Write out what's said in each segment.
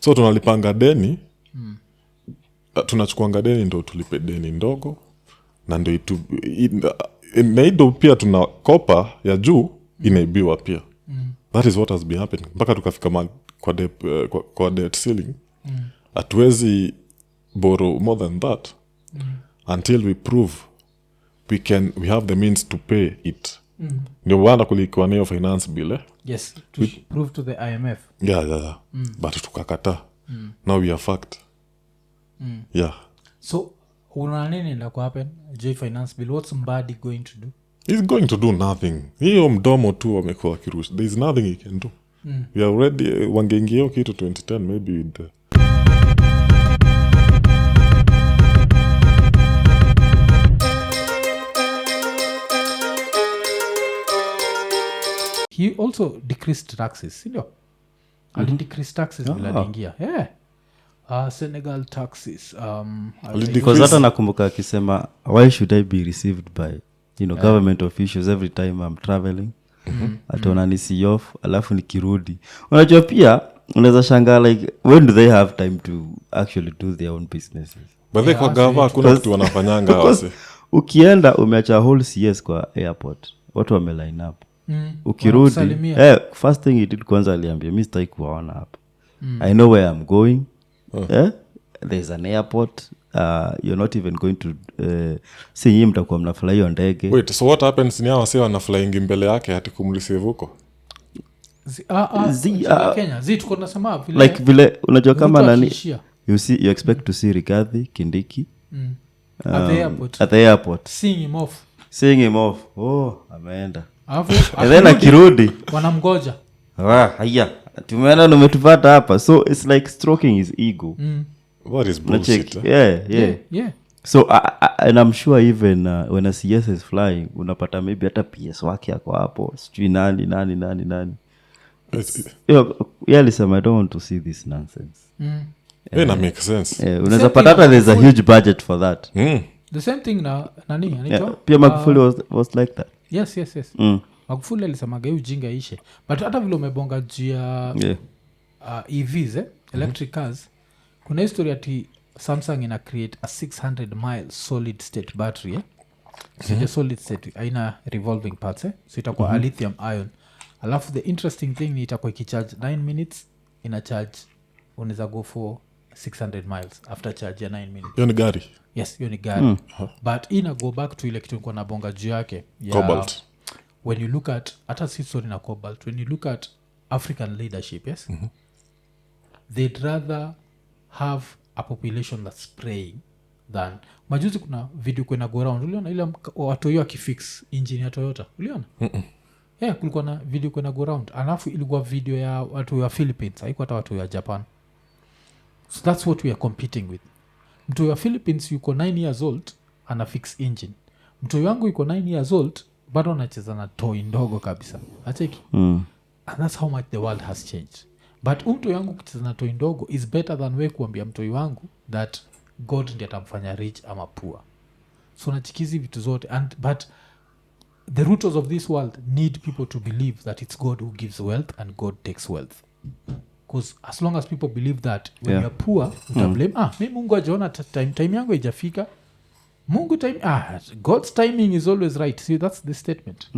So tunalipanga deni. Tunachukuanga deni ndo tulipe deni ndogo. Na ndo naido pia tunakopa ya juu inaibiwa pia. That is what has been happening. Mpaka tukafika kwa debt ceiling. Hatuwezi borrow more than that until we prove we have the means to pay it. Ndio wanda kulikuwa nayo finance bill. Yes, to prove to the IMF. Yeah. But tukakata. Now we are fucked. Yeah. So una nini ndio happen? J finance bill, what's Mbadi going to do? He's going to do nothing. Hiyo mdomo tu amekuwa kirush. There is nothing he can do. We are already wangeingia kitu 2010 maybe with the He also decreased taxes, you know. Decreased taxes bila ingia. Yeah. Senegal taxes. Because hata nakumbuka akisema why should I be received by government officials every time I'm traveling. Atona nisi off alafu nikirudi. Unajua pia unaweza shangaa like when do they have time to actually do their own businesses? But they kwa gava kuna kitu wanafanyanga wase. Ukienda umeacha whole CS kwa airport. Watu wame line up. Ukirudi first thing he did kwanza aliambia mimi sitaki kuwaona hapa. I know where I'm going. There's an airport. You're not even going to see him mtakuwa mnafly on ndege. Wait, so what happens ni hawa wana flying mbele yake hadi kumreceive huko? Kenya tuko tunasema vile like vile unajua kama nani you expect to see Rigathi Kindiki at the airport seeing him off. Oh, ameenda and then akirudi wanamgoja haya tumeenda umetupata hapa, so it's like stroking his ego. What is bullshit? Yeah. So and I'm sure even when a CS is flying unapata maybe hata PS wake yako hapo sijui nani alisema I don't want to see this nonsense. That makes sense. Unaweza pata hata there's a huge budget for that. The same thing na nani anaitwa pia Magufuli was like that. Yes. Magufuli alisema geu jinga ishe, but hata vile umebonga jia EVs electric cars, kuna history ati Samsung ina create a 600 mile solid state battery. So solid state aina revolving parts so itakuwa a lithium ion. Alafu the interesting thing ni itakuwa ikicharge 9 minutes ina charge unaweza go for 600 miles after charge ya 9 minutes. Hiyo ni gari? Yes, hiyo ni gari. But ina go back to ile kitu nilikuwa nabonga juu yake. Cobalt. When you look at hata si sorry na cobalt, when you look at African leadership, yes, they'd rather have a population that's praying than majuzi kuna video kwena go around uliona ile watu hiyo akifix engine ya Toyota uliona? Kulikuwa na video kwena go around alafu ilikuwa video ya watu wa Philippines, haikuwa hata watu wa Japan. So that's what we are competing with. Mtu wa Philippines yuko 9 years old ana fix engine. Mtu wangu yuko 9 years old bado anacheza na toy ndogo kabisa. Acheki. And that's how much the world has changed. But mtu yangu kucheza na toy ndogo is better than we kuambia mtu wangu that God ndiye atamfanya rich ama poor. So nachikizi vitu zote but the rooters of this world need people to believe that it's God who gives wealth and God takes wealth. Because as long as people believe that when you're poor utablame mimi Mungu ajaona time yangu haijafika. Mungu time God's timing is always right. See, that's the statement.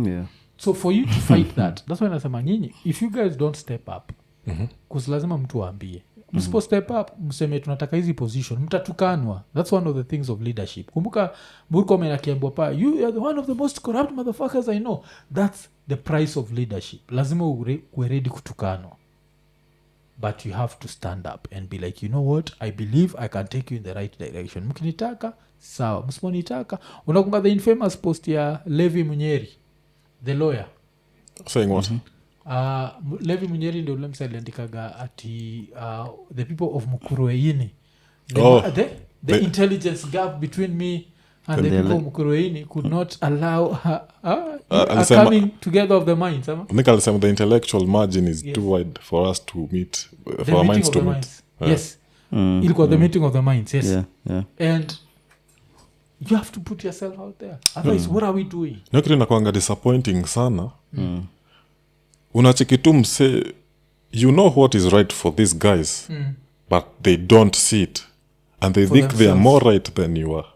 So for you to fight that's why nasema nyinyi if you guys don't step up because lazima mtu aambie msipo step up mseme tunataka hizi position mtatukanwa. That's one of the things of leadership. Kumbuka Murkomen akiambiwa pa you are the one of the most corrupt motherfuckers I know. That's the price of leadership. Lazima uwe ready kutukanwa, but you have to stand up and be like, you know what, I believe I can take you in the right direction. Mkinitaka sawa, msiponitaka. Unakumbuka the infamous post ya Levi Munyeri the lawyer saying what? Levi Munyeri ndio ule msaliandikaga ati the people of Mukurueini the intelligence gap between me and the people of Mukurueini could not allow coming together of the minds. I think I'll say the intellectual margin is too wide for us to meet, for our minds to meet. Yes. Ilikuwa the meeting of the minds. Yes. And you have to put yourself out there. Otherwise, what are we doing? Nokiri nakuanga disappointing sana. Unacheki tu mse, you know what is right for these guys. but they don't see it and they For think they are themselves. more right than you are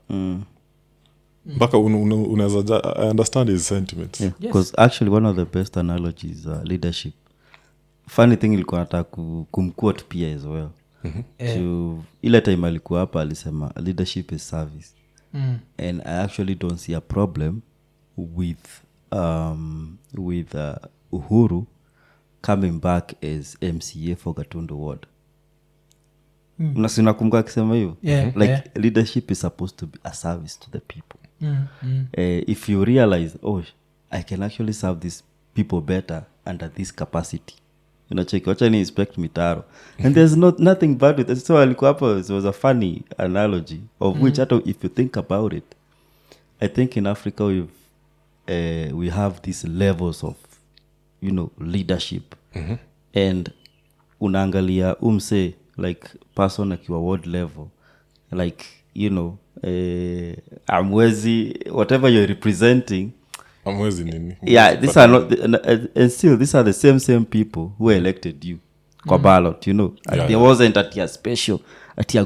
mpaka unaweza I understand his sentiments. Yeah, because actually one of the best analogies leadership. Funny thing ilikuwa nataka kumquote pia as well. So ile time alikuwa hapa alisema leadership is service. And I actually don't see a problem with Uhuru coming back as MCA for Gatundu Ward. Nasinakumbuka akisema hiyo. Leadership is supposed to be a service to the people. If you realize, I can actually serve these people better under this capacity. Check wacha ni inspect mitaro. And there's nothing bad with it. So alikuwa hapo, it was a funny analogy of which if you think about it, I think in Africa we have these levels of leadership. And unaangalia umse like person akiwa ward level like amwezi whatever you're representing amwezi nini these are not and still these are the same people who elected you kwa ballot there wasn't a special a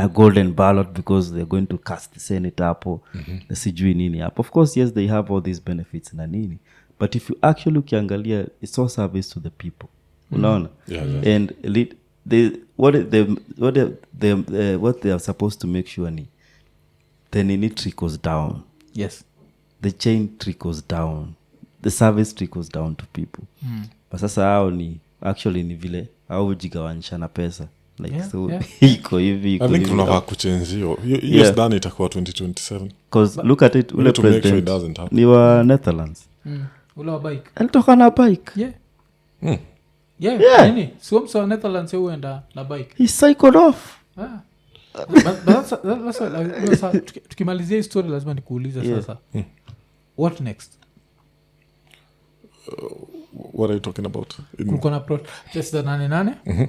golden ballot because they're going to cast the Senate hapo the sijui nini hapo. Of course yes they have all these benefits na nini, but if you actually ukiangalia it's all service to the people. Unaona? And what they are supposed to make sure ni the nini trickles down. Yes, the chain trickles down, the service trickles down to people. But sasa hao ni actually ni vile au jigawanisha na pesa like iko hivi I think tunafaa kuchange hiyo yes done itakuwa 2027 because look at it ule president ni wa Netherlands ule wa bike alitoka na bike nini sio msa wa Netherlands huenda na bike he cycled off. But tukimalizia story lazima nikuulize sasa what next. What are you talking about? Kulikuwa na protest the 88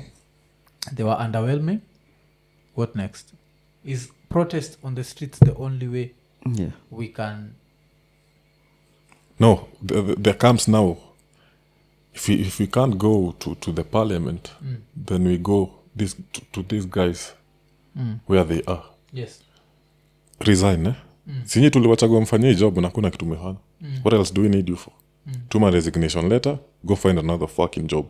they were underwhelming. What next? Is protest on the streets the only way we can? No, there comes now if we can't go to the parliament then we go to these guys where they are. Yes, resign sinyi tuliwachagua mfanyie job na kuna kitu umefanya. What else do we need you for? Tuma resignation letter, go find another fucking job.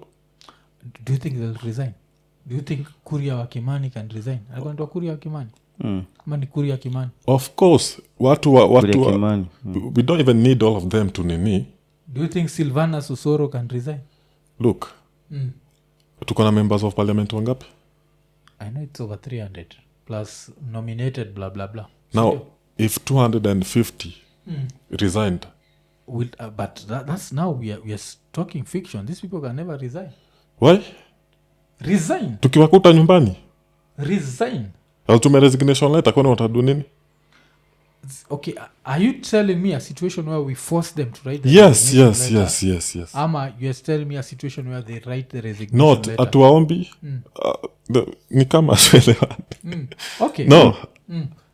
Do you think they'll resign? Do you think Kuria wa Kimani can resign? Alikuwa ndo Kuria wa Kimani kama ni Kuria Kimani. Of course watu we don't even need all of them to nini. Do you think Silvana Susoro can resign? Look tuko na members of parliament wangapi? I know it's over 300 plus nominated blah blah blah. Now so, if 250 resigned but that's now we are talking fiction. These people can never resign. Why? Resign. Tukiwakuta nyumbani resign. Tume resignation letter kwani watadu nini? Okay, are you telling me a situation where we force them to write the yes ama you're telling me a situation where they write the resignation not letter? atuwaombi ni kama okay no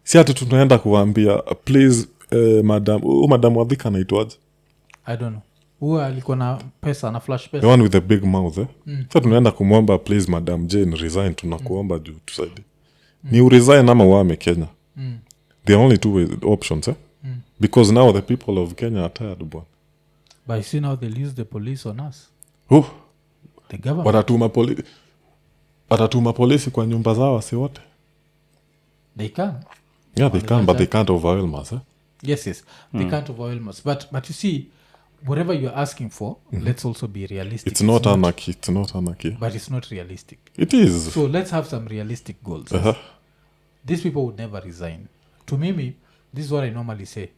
si ati tunaenda kuwaambia please madam wadhika anaitwaje? I don't know huwa alikuwa na pesa na flash pesa the one with the big mouth so tunaenda kumwomba please madam Jane resign tunakuomba juu tusaidie ni uresign ama uame Kenya. There are only two options because now the people of Kenya are tired bwana. But you see now they'll use the police on us. The government watatuma polisi kwa nyumba zao si wote. They can. Yeah, they can, but they can't overwhelm us. Yes. They can't overwhelm us. But you see, whatever you're asking for, let's also be realistic. It's not anarchy. But it's not realistic. It is. So let's have some realistic goals. These people would never resign. To me, this is what I normally say.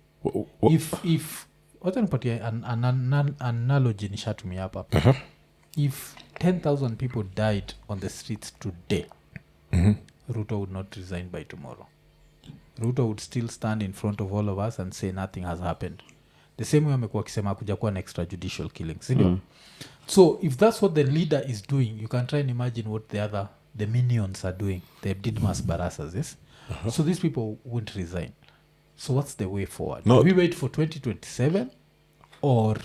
If wacha nipatie an analogy nishatumia hapa. If 10,000 people died on the streets today, Ruto would not resign by tomorrow. Ruto would still stand in front of all of us and say nothing has happened. The same way amekuwa akisema kuja kuwa an extrajudicial killing. So if that's what the leader is doing, you can try and imagine what the minions are doing. The Didmas Barasas, yes? So these people won't resign. So what's the way forward? Do we wait for 2027 or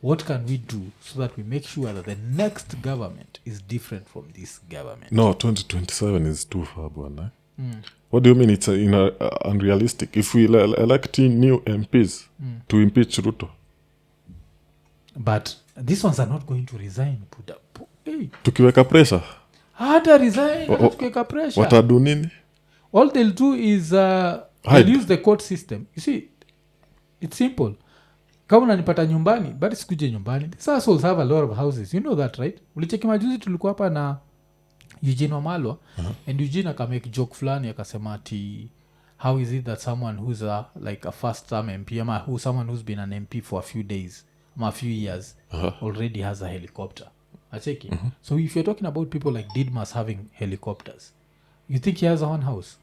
what can we do so that we make sure that the next government is different from this government? No, 2027 is too far, bwana. What do you mean it's unrealistic? If we elect new MPs to impeach Ruto, But these ones are not going to resign. Hey, tukiweka pressure, hata resign, hata tukiweka pressure. watadu nini? All they'll do is they'll use the court system. You see, it's simple. Kama unanipata nyumbani, but sikuje nyumbani. These assholes have a lot of houses. You know that, right? Ulicheki majuzi tulikuwa hapa na Eugene Wamalwa, and Eugene akamake joke fulani akasema ati how is it that someone who's like a first term MP ama someone who's been an MP for a few days ama a few years already has a helicopter. Acheki. So if you're talking about people like Didmas having helicopters, you think he has one house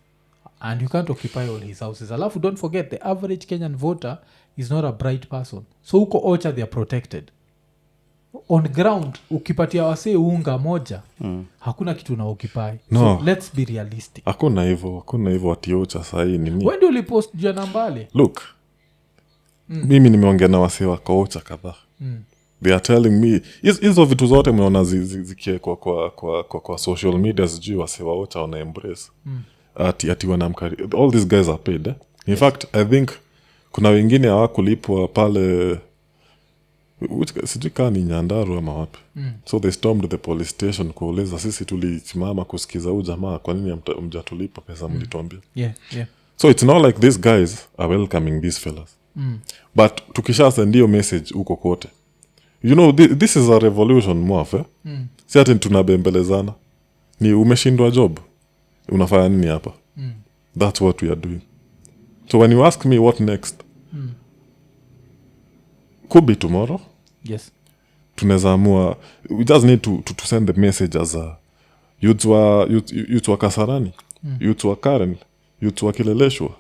and you can't occupy all his houses. Alafu don't forget the average Kenyan voter is not a bright person. So huko Ocha they are protected. On ground ukipatia wasee unga moja hakuna kitu na occupy. No. So let's be realistic. Hakuna hivyo watiocha sahii nini. When do you post juu ya Nambale? Look, mimi nimeongea na wasee wakoocha kadhaa. They are telling me hizo vitu zote meona zikiekwa kwa social media sijui wasee waocha wana embrace. Ati wanamkari. All these guys are paid. In fact, I think kuna wengine hawakulipwa pale sijui kaa ni Nyandarua ama wapi. So they stormed the police station kuuliza sisi tulisimama kusikiza huu jamaa kwa nini mjatulipa pesa mlituambia. Yeah. So it's not like these guys are welcoming these fellas. But tukisha send hiyo message huko kote. You know, this is a revolution mwafe. Si ati tunabembelezana. Ni umeshindwa job. Unafanya nini hapa? That's what we are doing. So when you ask me what next, could be tomorrow. Yes. Tunaweza amua, we just need to send the message as a youth wa Kasarani, youth wa Karen, youth wa Kileleshwa,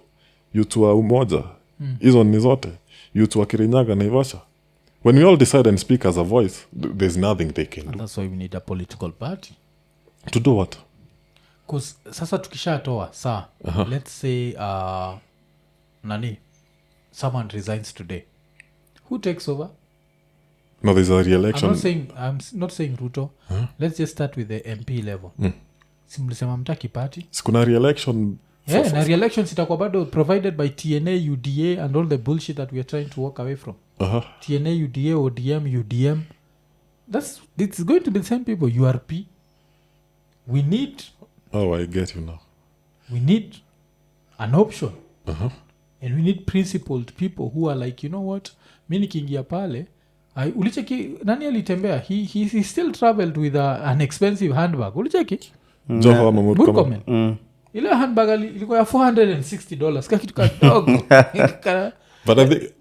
youth wa Umoja. Hizo ni zote. Youth wa Kirinyaga na Naivasha. When we all decide and speak as a voice, there's nothing they can do. And that's why we need a political party. To do what? Because sasa tukishatoa saa let's say someone resigns today, who takes over? No, there's a re-election. I'm not saying Ruto. Let's just start with the MP level. Simlisema mtaki party. Sikuna re-election. Yeah, na re-elections itakuwa bado provided by TNA, UDA and all the bullshit that we are trying to walk away from. TNA, UDA, ODM, UDM. It's going to be the same people. URP. We need... Oh, I get you now. We need an option. And we need principled people who are like, you know what? Mi nikiingia pale, ulicheki, nani alitembea? He still traveled with an expensive handbag. Ulicheki? JOHO ama Good comment. Ile handbag ilikuwa ya $460. Kakitu kadogo. But I think...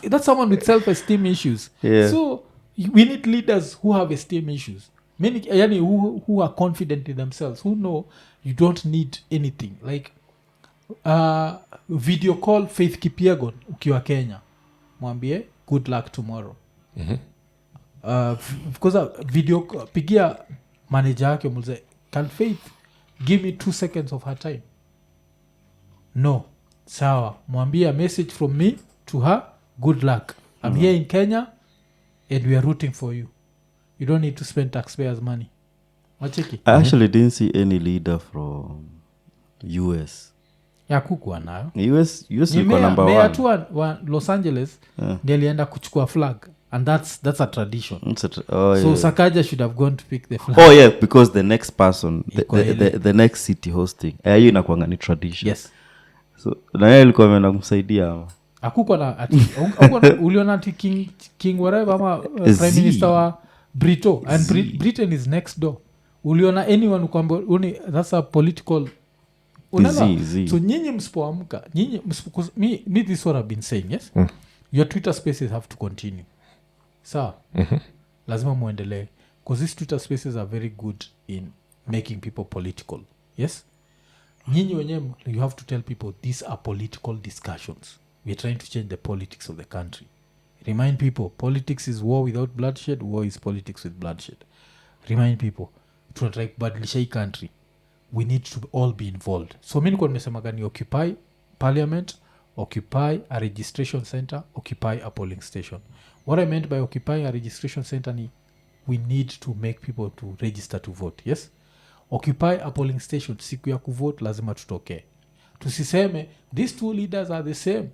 That's someone with self-esteem issues. Yeah. So we need leaders who have esteem issues. Yani who are confident in themselves, who know you don't need anything. Like video call Faith Kipyegon ukiwa Kenya. Mwambie good luck tomorrow. Because video pigia manager yake muulize, can Faith give me 2 seconds of her time? No. Sawa. Mwambie a message from me to her, good luck. I'm here in Kenya and we are rooting for you. You don't need to spend taxpayers' money. Wacheki. I actually didn't see any leader from US. Ya kukuwa nayo. US ilikuwa number Mayor 1. tu wa Los Angeles ndiye alienda kuchukua flag. And that's a tradition. So Sakaja should have gone to pick the flag. Oh yeah, because the next person, the next city hosting, hiyo inakuanga ni tradition. Yes. So na yeye alikuwa ameenda kumsaidia ama. Akuko na ati uliona ati king whatever ama prime minister wa Brito and Britain is next door. Uliona anyone ukwamba that's a political so nyinyi msipoamka me this what I've been saying, yes. Your Twitter spaces have to continue. So lazima muendelee because these Twitter spaces are very good in making people political. Yes. Nyinyi wenyewe you have to tell people these are political discussions. We are trying to change the politics of the country. Remind people politics is war without bloodshed, war is politics with bloodshed. Remind people tunataka kubadilisha hii country, we need to all be involved. So mimi niko nimesema gani, occupy parliament, occupy a registration center, occupy a polling station. what I meant by occupying a registration center ni we need to make people to register to vote. Yes, occupy a polling station, siku ya kuvote lazima tutokee. Tusiseme these two leaders are the same.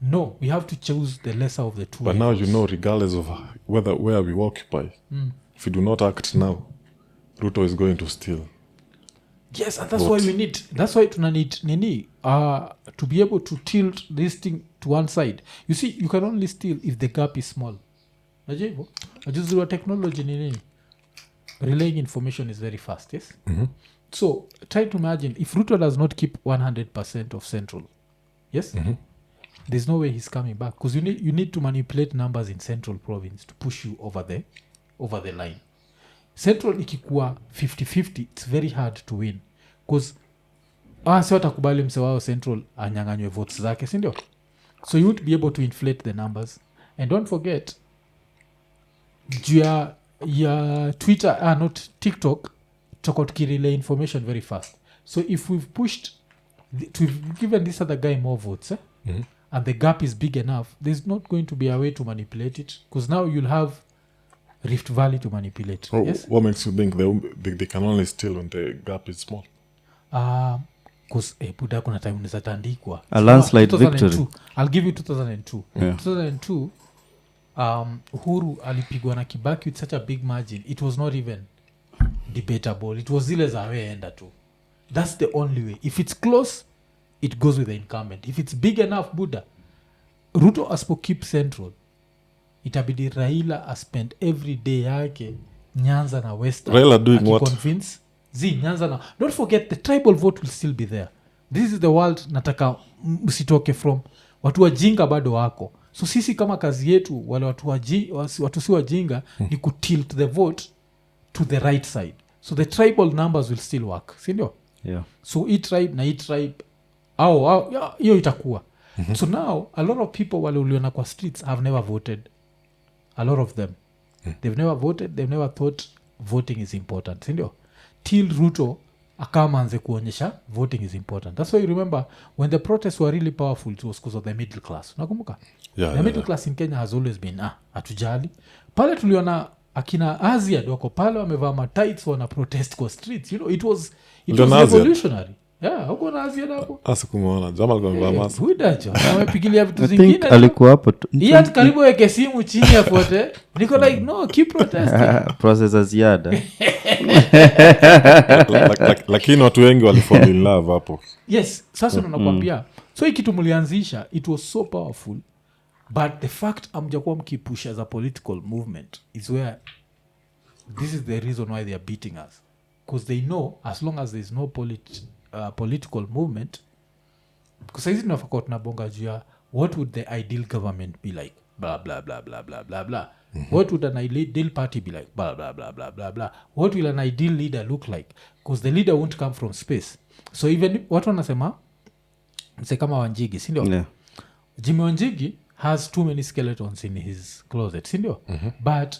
No, we have to choose the lesser of the two. But now you know, regardless of where we occupy, if we do not act now, Ruto is going to steal. Yes, and that's why we need. That's why tuna need nini to be able to tilt this thing to one side. You see, you can only steal if the gap is small. Najua hivyo? Najua technology nini? Relaying information is very fast. Yes. So try to imagine if Ruto does not keep 100% of Central. Yes. There's no way he's coming back because you need to manipulate numbers in Central Province to push you over the line. Central ikikuwa 50-50, it's very hard to win because si watakubali mse wao Central anyanganywe votes zake, si ndio? So you would be able to inflate the numbers. And don't forget ya Twitter, not TikTok, relay information very fast. So if we've given this other guy more votes, and the gap is big enough, there's not going to be a way to manipulate it because now you'll have Rift Valley to manipulate. Yes? What makes you think they can only steal when the gap is small? Because buda kuna time nizatandikwa. A landslide victory. I'll give you 2002. Yeah. 2002, Uhuru alipigwa na Kibaki with such a big margin. It was not even debatable. It was zile za weenda tu. That's the only way. If it's close, it goes with the incumbent. If it's big enough, buda, Ruto aspo keep Central, itabidi Raila spend every day yake Nyanza na Western. Raila doing what? Convince Nyanza na. Don't forget the tribal vote will still be there. This is the world nataka msitoke from. Watu wajinga bado wako. So sisi kama kazi yetu wale watu si wajinga ni kutilt the vote to the right side. So the tribal numbers will still work. Si ndio? Yeah. So each tribe hiyo itakuwa. So now a lot of people wale uliona kwa streets have never voted. A lot of them. They've never voted. They've never thought voting is important. Sindio? Till Ruto akamanze kuonyesha voting is important. That's why you remember when the protests were really powerful, it was because of the middle class. Unakumbuka? The middle class in Kenya has always been atujali. Pale tuliona akina Asia doko pale wamevaa matights wana protest kwa streets. You know, it was revolutionary. Yeah, huko na Asia hapo. Asikumuona. Jamal kwa mvaa mask. Hudacho. Amepigilia vitu zingine. I think alikuwa hapo. Yeye karibu weke simu chini ya pote. Niko like no, keep protesting. Process ziada. Lakini watu wengi walifall in love hapo. Yes, sasa nakwambia. So hii kitu mlianzisha, it was so powerful. But the fact amjakuwa mkipusha as a political movement is where this is the reason why they are beating us. Because they know as long as there is no political movement, because hizi tunafaka tunabonga juu ya what would the ideal government be like, blah blah blah blah blah blah blah. What would an ideal party be like, blah blah blah blah blah blah. What will an ideal leader look like? Because the leader won't come from space. So even watu wanasema mse kama Wanjigi, si ndio? Yeah. Jimmy Wanjigi has too many skeletons in his closet, si ndio? But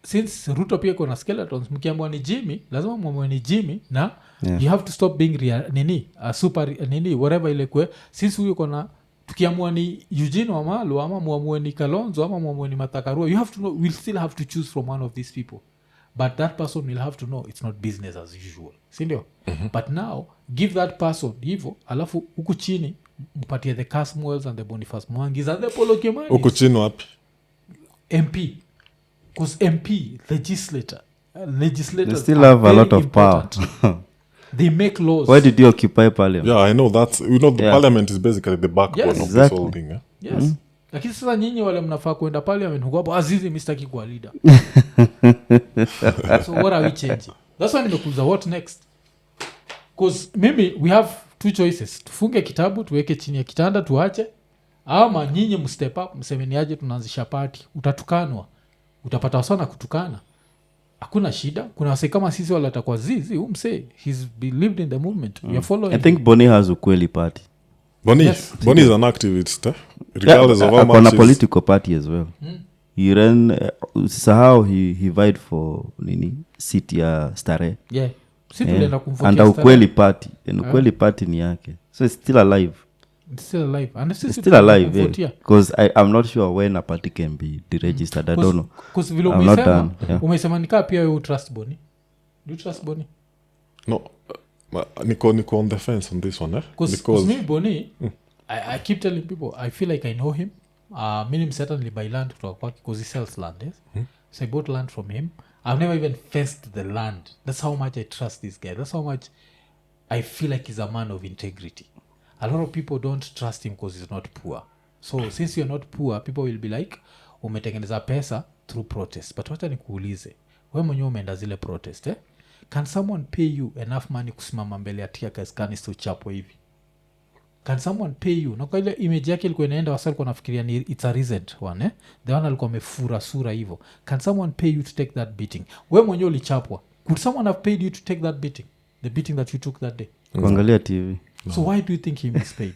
since Ruto pia kuna skeletons, mkiamua ni Jimmy, lazima mwamue ni Jimmy na you have to stop being super whatever ile kwe. Since huyo kuna tukiamua ni Eugene Wamalwa ama mwamue ni Kalonzo ama mwamue ni Matakarua, you have to know, we'll still have to choose from one of these people. But that person will have to know it's not business as usual. Si ndio? But now give that person hivyo, alafu huku chini mpatie the Casmuels and the Boniface Mwangis and the Polo Kimani. Huku chini wapi? MP. Because MP, legislators they still have a lot of important power. They make laws. Why did you occupy parliament? Yeah, I know that. You know, the parliament is basically the backbone of this whole thing. Eh? Yes. Lakini sasa nyinyi wale mnafaa kwenda parliament huko hapo Azizi mistaki kwa leader. So what are we changing? That's why nimekuuliza what next? Because maybe we have two choices. Tufunge kitabu tuweke chini ya kitanda tuache, ama nyinyi mstep up msemeni aje tunaanzisha party. Utatukanwa. Utapata sana kutukana. Hakuna shida. Kuna wase kama sisi wala atakuwa zizi umse he's believed in the movement. We are following. I think Boni has ukweli party. Boni is an activist, regardless of how much. On a political party as well. He ran usisahau he vied for seat ya Stare. Yeah. Sisi tulienda kumvokia and ukweli party. And ukweli party ni yake. So it's still alive. It's still alive. And It's still alive, yeah. Because I'm not sure when a party can be deregistered. I don't know. Because vile I'm not done. Yeah. umesema nikaa pia wewe trust Boni. Do you trust Boni? No, niko on the fence on this one, eh? Because me Boni, I keep telling people I feel like I know him. Mimi certainly buy land kutoka kwake because he sells land, yes. So I bought land from him. I've never even fenced the land. That's how much I trust this guy. That's how much I feel like he's a man of integrity. A lot of people don't trust him because he's not poor. So since you're not poor, people will be like, umetengeneza pesa through protest. But wacha nikuulize, wewe mwenyewe umeenda zile protest, eh? Can someone pay you enough money kusimama mbele ya tear gas canister chapwe hivi? Can someone pay you? Na kwa ile image yake ilikuwa inaenda wasa alikuwa nafikiria ni it's a recent one, eh? The one alikuwa amefura sura hivyo. Can someone pay you to take that beating? Wewe mwenyewe ulichapwa. Could someone have paid you to take that beating? The beating that you took that day? Kuangalia TV. So why do you think he was paid?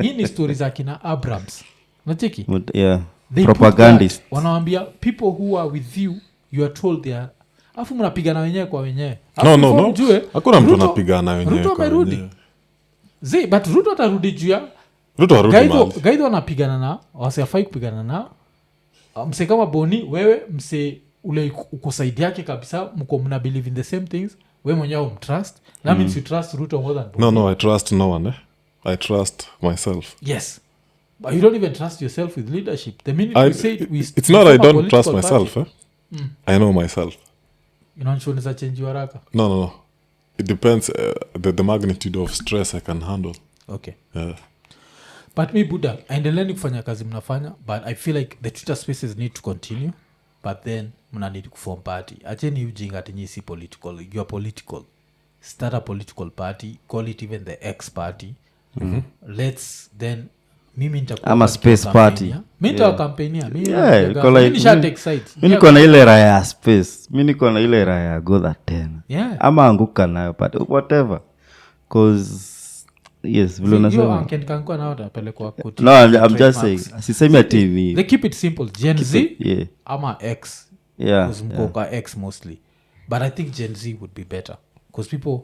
Hii ni stories akina Abrams. Nacheki? Yeah. They Propagandist. Wanawambia people who are with you, you are told they are... Afu mnapigana wenyewe kwa wenyewe. No. Hakuna mtu anapigana wenyewe Ruto amerudi. But Ruto atarudi juu ya... Ruto arudi mahali. Gaido wanapigana na, wasiafai kupigana na. Mse kama Boni, wewe mse ule uko side yake kabisa, mko mna believe in the same things, we mwenyewe umtrust. That means you trust Ruto more than Boni. No, I trust no one, eh? I trust myself. Yes. But you don't even trust yourself with leadership. The minute you say it's not I don't trust myself, eh? I know myself. Inaonshoneza change haraka. No. It depends the magnitude of stress I can handle. Okay. Yeah. But me Buddha, endeleeni kufanya kazi mnafanya, but I feel like the Twitter spaces need to continue, but then mna need to form party. Acheni ujinga ati nyinyi si political. You are political. Start a political party, call it even the X party. Let's then mimi nitakuwa ama space party. Mimi nitakuwa campaignia. Mimi nisha take sides. Mimi niko na ile raha ya space. Mimi niko na ile raha ya go that 10. Yeah. Ama anguka nayo but whatever. Cause yes, vile unasema. Kankuwa nao tapelekwa koti. No, I'm just saying. Sisemi ati they keep it simple. Gen Z yeah. ama X. Yeah. Mkoka X mostly. But I think Gen Z would be better. Because people,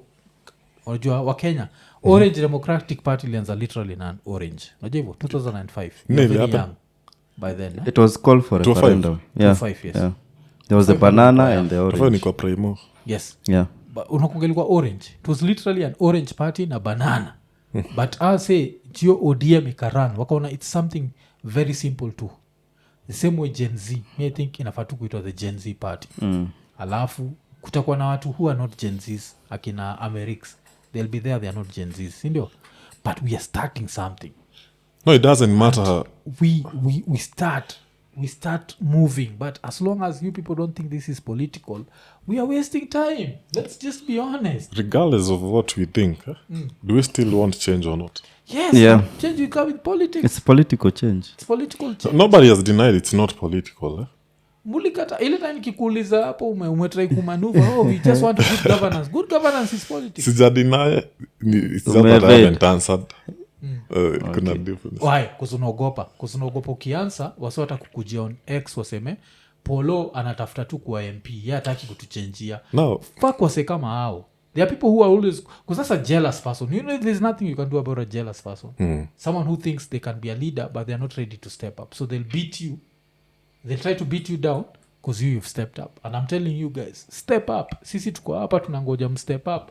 unajua wa Kenya, Orange Democratic Party lianza literally na orange. Unajua hivyo 2005. Very young by then. It was called for a referendum. Yeah. 2005, yes. Yeah. There was the banana and the orange. Tafani kwa primo. Yes. Yeah. But unakungelikuwa orange. It was literally an orange party na banana. But I'll say Gio ODM ikaran wakaona it's something very simple too. The same way Gen Z, I think inafaa tu kuitwa the Gen Z party. Alafu kutakuwa na watu who are not Gen Zs akina Americs. They'll be there, they are not Gen Zs, sindio? But we are starting something. No, it doesn't matter. We start moving, but as long as you people don't think this is political, we are wasting time. Let's just be honest. Regardless of what we think, do we still want change or not? Yes, Yeah. change will come with politics. It's political change. It's political change. Nobody has denied it's not political, eh? Mulikata ile time kikuuliza hapo umetry kumanuva we just want good governance. Good governance is politics. Sija deny it's just that I haven't answered. Kuna difference. Why? Kusunaogopa ukiansa wasi watakukujia on X waseme Polo anatafuta tu kuwa MP yeye hataki kutuchenjia. No. Fuck wase kama hao. There are people who are always because that's a jealous person. You know there's nothing you can do about a jealous person. Someone who thinks they can be a leader but they're not ready to step up. So they'll beat you. They'll try to beat you down because you've stepped up. And I'm telling you guys, step up. Sisi tuko hapa tunangoja mstep up.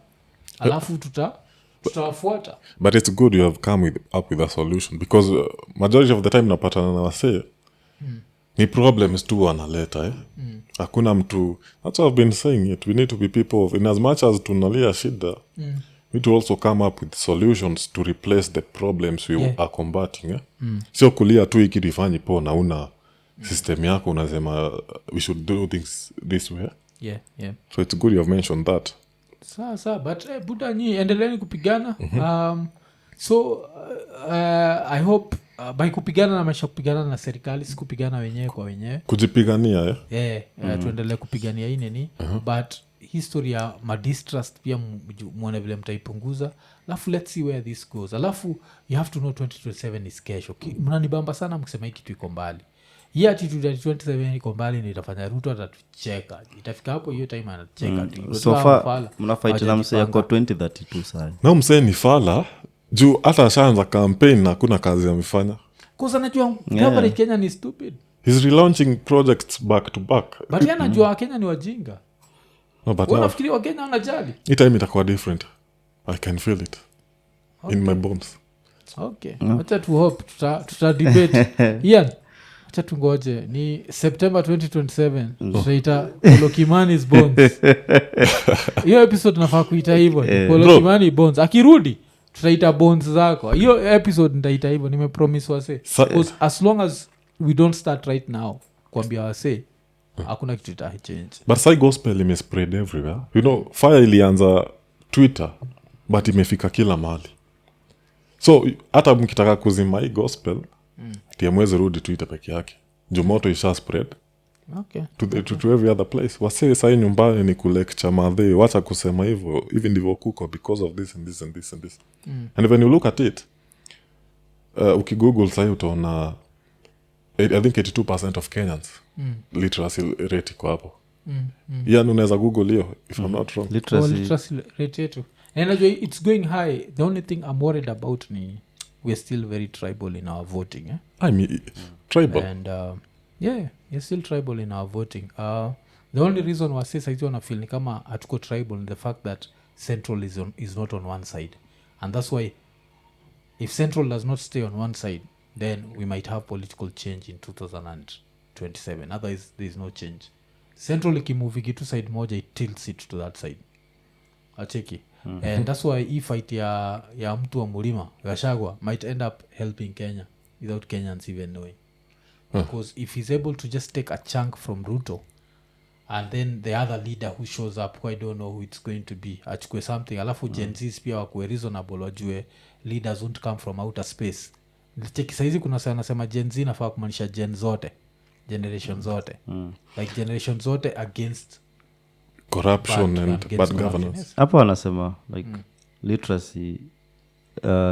Alafu tutawafuata. But it's good you have come up with a solution because majority of the time napatana na wase ni problems tu wanaleta, eh? Hakuna mtu. That's what I've been saying it. We need to be people of, in as much as tunalia shida, we need to also come up with solutions to replace the problems we are combating, eh? Sio kulia tu ikidifanye po na una system yako unasema we should do things this way. Yeah. So it's good you have mentioned that. Sasa but Buddha nyi endeleeni kupigana. I hope by kupigana na maisha kupigana na serikali si kupigana wenyewe kwa wenyewe. Kujipigania, tuendelee kupigania hii nini. But history ya madistrust pia muone vile mtaipunguza. Alafu let's see where this goes. Alafu you have to know 2027 is kesho. Mnanibamba sana mkisema hiki kitu iko mbali. Hii attitude ya 27 iko mbali ni itafanya Ruto atatucheka. Itafika hapo hiyo time anacheka tu. So far mnafight na mse yako 2032 sana. Na mse ni fala juu hata ashaanza campaign na hakuna kazi amefanya. Kuza najua government Kenya ni stupid. He's relaunching projects back to back. But yana najua Kenya ni wajinga. No, but now Unafikiri wa Kenya wanajali? it time itakuwa different. I can feel it in my bones. Okay. Acha tu hope tuta debate. Ian, acha tungoje ni September 2027 tutaita Polo Kimani's Bones. Hiyo episode nafaa kuita hivyo. Polo Kimani Bones. Akirudi tutaita bones zako. Hiyo episode nitaita hivyo, nimepromise wase. Because as long as we don't start right now kuambia wase hakuna kitu ita change. But sai gospel imespread everywhere. You know, fire ilianza Twitter but imefika kila mahali. So hata mkitaka kuzima hii gospel tiamweze rudi Twitter peke yake. Jumoto isha spread. Okay. To every other place. Wase sai nyumbani ni kulecture madhe, wacha kusema hivyo, even ndivyo kuko because of this and this and this and this. And when you look at it, ukigoogle sai utaona I think 82% of Kenyans literacy rate iko hapo. Yani unaweza google hiyo if I'm not wrong. Literacy rate yetu. And najua it's going high. The only thing I'm worried about ni we're still very tribal in our voting. I mean, tribal. And yeah, you're still tribal in our voting. The only reason why sisi wana feel ni kama hatuko tribal in the fact that Central is not on one side. And that's why if Central does not stay on one side, then we might have political change in 2027. Otherwise, there is no change. Central ikimove kitu side moja, it tilts it to that side. Acheki. And that's why hii fight ya mtu wa mulima Gachagua might end up helping Kenya without Kenyans even knowing. Because if he's able to just take a chunk from Ruto and then the other leader who shows up who I don't know who it's going to be achukue something alafu Gen Zs pia wakuwe reasonable wajue leaders won't come from outer space. Cheki saizi kuna sana nasema Gen Z nafaa kumaanisha gen zote, generation zote. Like generation zote against corruption and bad governance. Hapo wanasema like literacy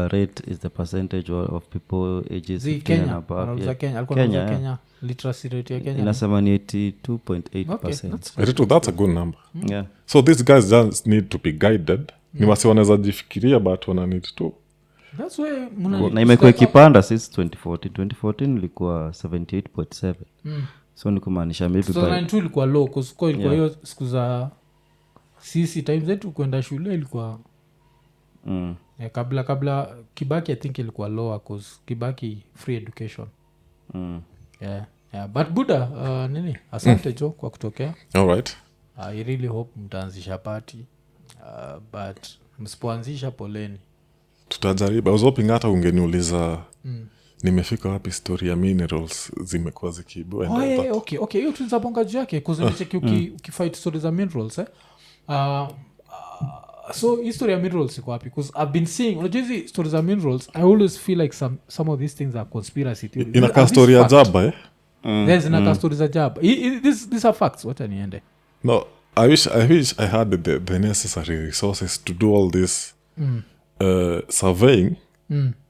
rate is the percentage of people ages 15 and above. Kenya literacy rate ya Kenya inasema ni 82.8%. Okay, that's a good number. Yeah. So these guys just need to be guided. Ni wasi wanaweza jifikiria but wana need to. That's why na imekuwa ikipanda since 2014 ilikuwa 78.7. So ni kumaanisha maybe so 92 ilikuwa low cause ilikuwa hiyo siku za sisi time zetu kwenda shule ilikuwa kabla Kibaki I think ilikuwa lower cause Kibaki free education. Yeah. But Buddha nini asante Jo kwa kutokea. All right. I really hope mtaanzisha party but msipoanzisha poleni. Tutajaribu. I was hoping hata ungeniuliza nimefika wapi story ya minerals zimekuwa zikiibua. Okay hiyo tunazabonga juu yake cause nicheki ukifight story za minerals so history ya minerals iko wapi because I've been seeing unajua hizi stories za minerals I always feel like some of these things are conspiracy theories. Inaka story ya jaba there's inaka story za jaba. These are facts what aniende. No, I wish I had the necessary resources to do all this surveying.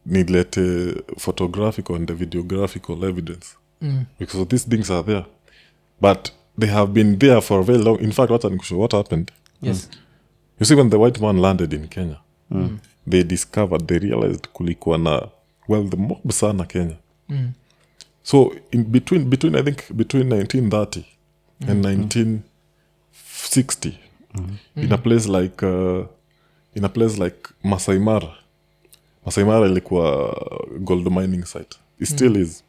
Nilete photographical and videographical evidence because these things are there but they have been there for a very long. In fact, what happened? Yes. You see, when the white man landed in Kenya, they realized kulikuwa na the mob sana Kenya. So in between I think between 1930 and 1960, in a place like Masai Mara ilikuwa gold mining site. It still is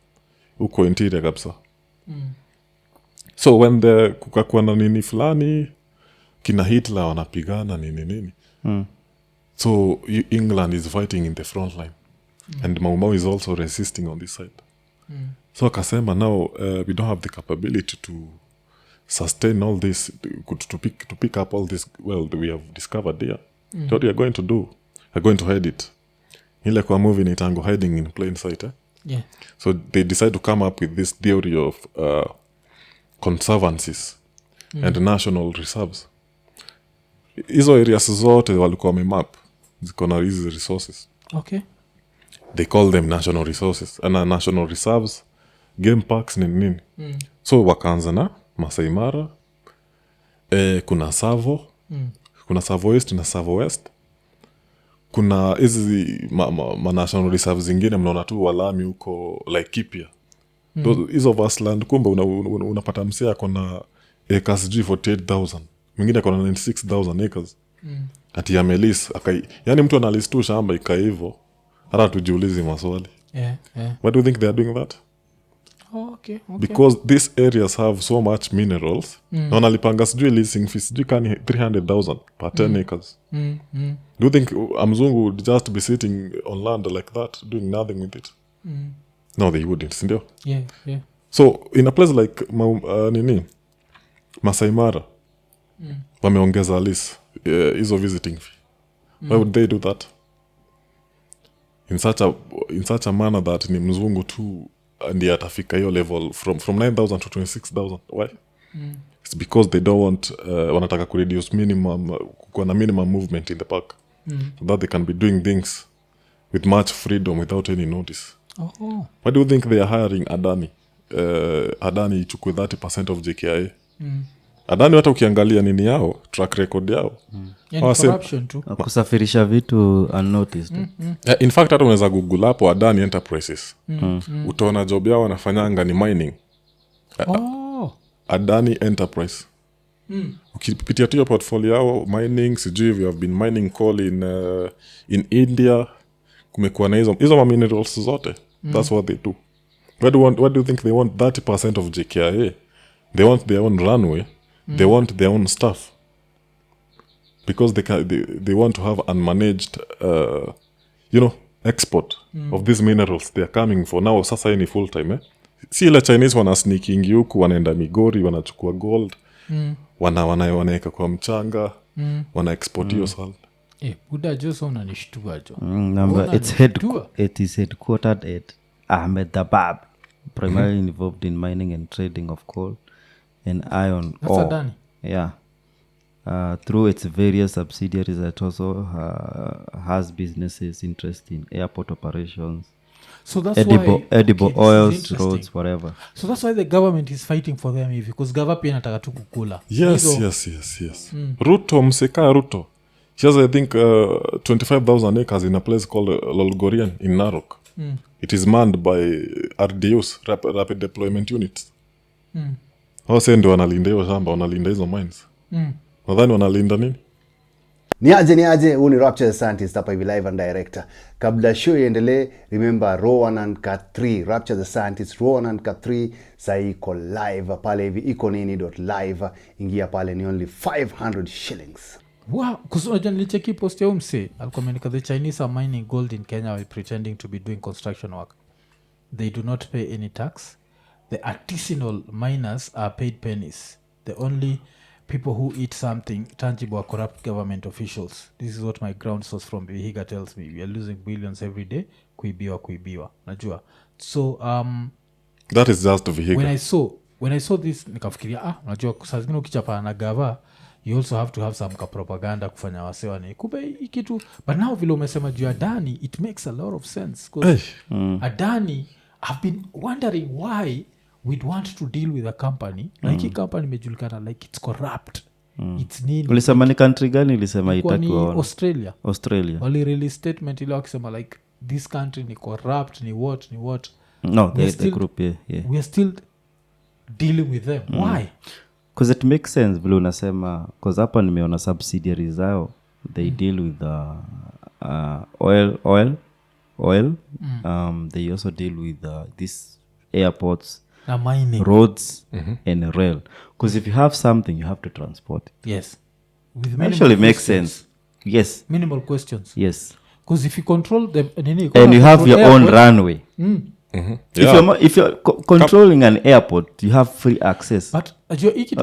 uko interior kabisa. So when kukakuwa na nini fulani kina Hitler wanapigana nini. So England is fighting in the front line. And Mau Mau is also resisting on this side. So akasema now we don't have the capability to sustain all this, to pick up all this that we have discovered here. So what we are going to do, we are going to hide it. Ile kwa movie ni tango hiding in plain sight. Yeah. So they decide to come up with this theory of conservancies and national reserves. Hizo areas zote walikuwa wamemap ziko na hizi resources. Okay. They call them national resources and national reserves, game parks nini. So wakaanza na Masai Mara, kuna Savo, kuna Savo East na Savo West, kuna hizi national reserve zingine mnaona tu walami huko Laikipia. Hizo vast land kumbe unapata msee ako na acres sijui 48,000, mwingine ako na 96,000 acres. Ati amelis yani mtu analis tu shamba ika hivyo, hata tujiulizi maswali. Why do you think they are doing that? Okay. Because these areas have so much minerals. Na wanalipanga sijui leasing fees sijui kani 300,000 per 10 acres. Do you think a mzungu would just be sitting on land like that doing nothing with it? No, they wouldn't, sindio? Yeah. So in a place like Masai Mara, wameongeza lease hizo visiting fee. Why would they do that? In such a manner that ni mzungu tu ndiye atafika hiyo level from 9,000 to 26,000. Why? It's because they don't want wanataka kureduce kuwa na minimum movement in the park, so that they can be doing things with much freedom without any notice. Why do you think they are hiring Adani? Adani ichukue 30% of JKIA. Adani hata ukiangalia nini yao, track record yao, corruption tu, kusafirisha vitu unnoticed. In fact hata unaweza google hapo Adani Enterprises, utaona job yao wanafanyanga ni mining. Adani Enterprise. Ukipitia tu portfolio yao, mining, sijui you have been mining coal in India, kumekuwa na hizo minerals zote. That's what they do. What do you think they want 30% of JKIA? They want their own runway. They want their own stuff. Because they want to have unmanaged export of these minerals they are coming for now. Sasa ni full time. Si ile Chinese wana sneaking huku, wanaenda Migori wanachukua gold, wanaeka kwa mchanga, wana export hiyo salt. Buda Jose unanishtua jo. It is headquartered at Ahmedabad, primarily involved in mining and trading of coal and iron ore. Adani. Yeah. Through its various subsidiaries, it also has businesses interest in airport operations, so that's edible oils, roads, whatever. So that's why the government is fighting for them hivi, because government pia inataka tu kukula. Yes. Ruto, mseka Ruto, he has I think 25,000 acres in a place called Lolgorian in Narok. It is manned by RDUs, rapid deployment units. Hao ndio wanalinda hiyo shamba, wanalinda hizo mines. Nadhani wanalinda nini? Niaje, huu ni Rapcha the Scientist hapa hivi live and director. Kabla show iendelee, remember Rowan and Cut 3, Rapcha the Scientist, Rowan and Cut 3 sai iko live pale hivi IKONINI.LIVE. Ingia pale ni only 500 shillings. Wow, kusunaja nilicheki post ya umse alikuwa ameandika the Chinese are mining gold in Kenya while pretending to be doing construction work. They do not pay any tax. The artisanal miners are paid pennies. The only people who eat something tangible are corrupt government officials. This is what my ground source from Vihiga tells me. We are losing billions every day. Kuibiwa. Najua. So that is just Vihiga. When I saw this nikafikiria najua saa zingine ukichapa na gava you also have to have some propaganda kufanya wasewa ni kumbe ikitu, but now vile umesema juu Adani it makes a lot of sense because Adani, I've been wondering why we'd want to deal with a company like hii company imejulikana like it's corrupt. It's nini, ulisema ni country gani? Ulisema itakuwa Australia wali release statement ile wakisema like this country ni corrupt, ni what no the group yeah. We are still dealing with them. Why? Because it makes sense vile unasema, because hapa nimeona subsidiaries zao they deal with oil. They also deal with these airports, mining, roads, and rail. Because if you have something you have to transport it. Yes, with actually makes sense. Yes, minimal questions. Yes, because if you control them and you have your own runway. If you're controlling an airport you have free access. But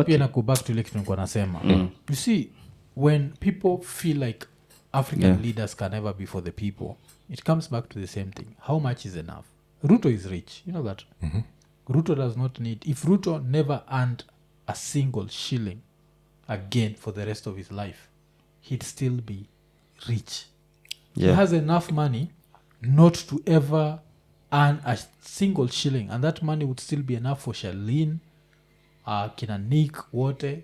pia na go back to like nilikuwa nasema. You see, when people feel like African leaders can never be for the people, it comes back to the same thing. How much is enough? Ruto is rich, you know that. Ruto does not need, if Ruto never earned a single shilling again for the rest of his life, he'd still be rich. He has enough money not to ever earn a single shilling, and that money would still be enough for Charlene, kina Nick, wote.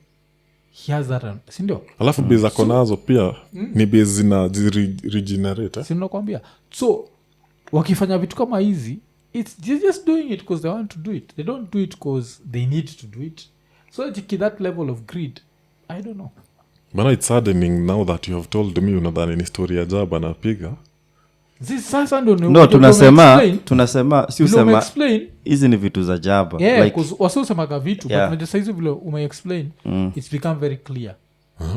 he has that sindio alafu base zako nazo pia ni base zina regenerate sinakwambia so wakifanya vitu kama hizi they're just doing it because they want to do it they don't do it because they need to do it so that level of greed I don't know but it's saddening now that you have told me unadhani ni story ya jaba napiga sasa ndio no tunasema si usema hizi ni vitu za jaba like wasiosemaga vitu but unajua saizi vile umeexplain it's become very clear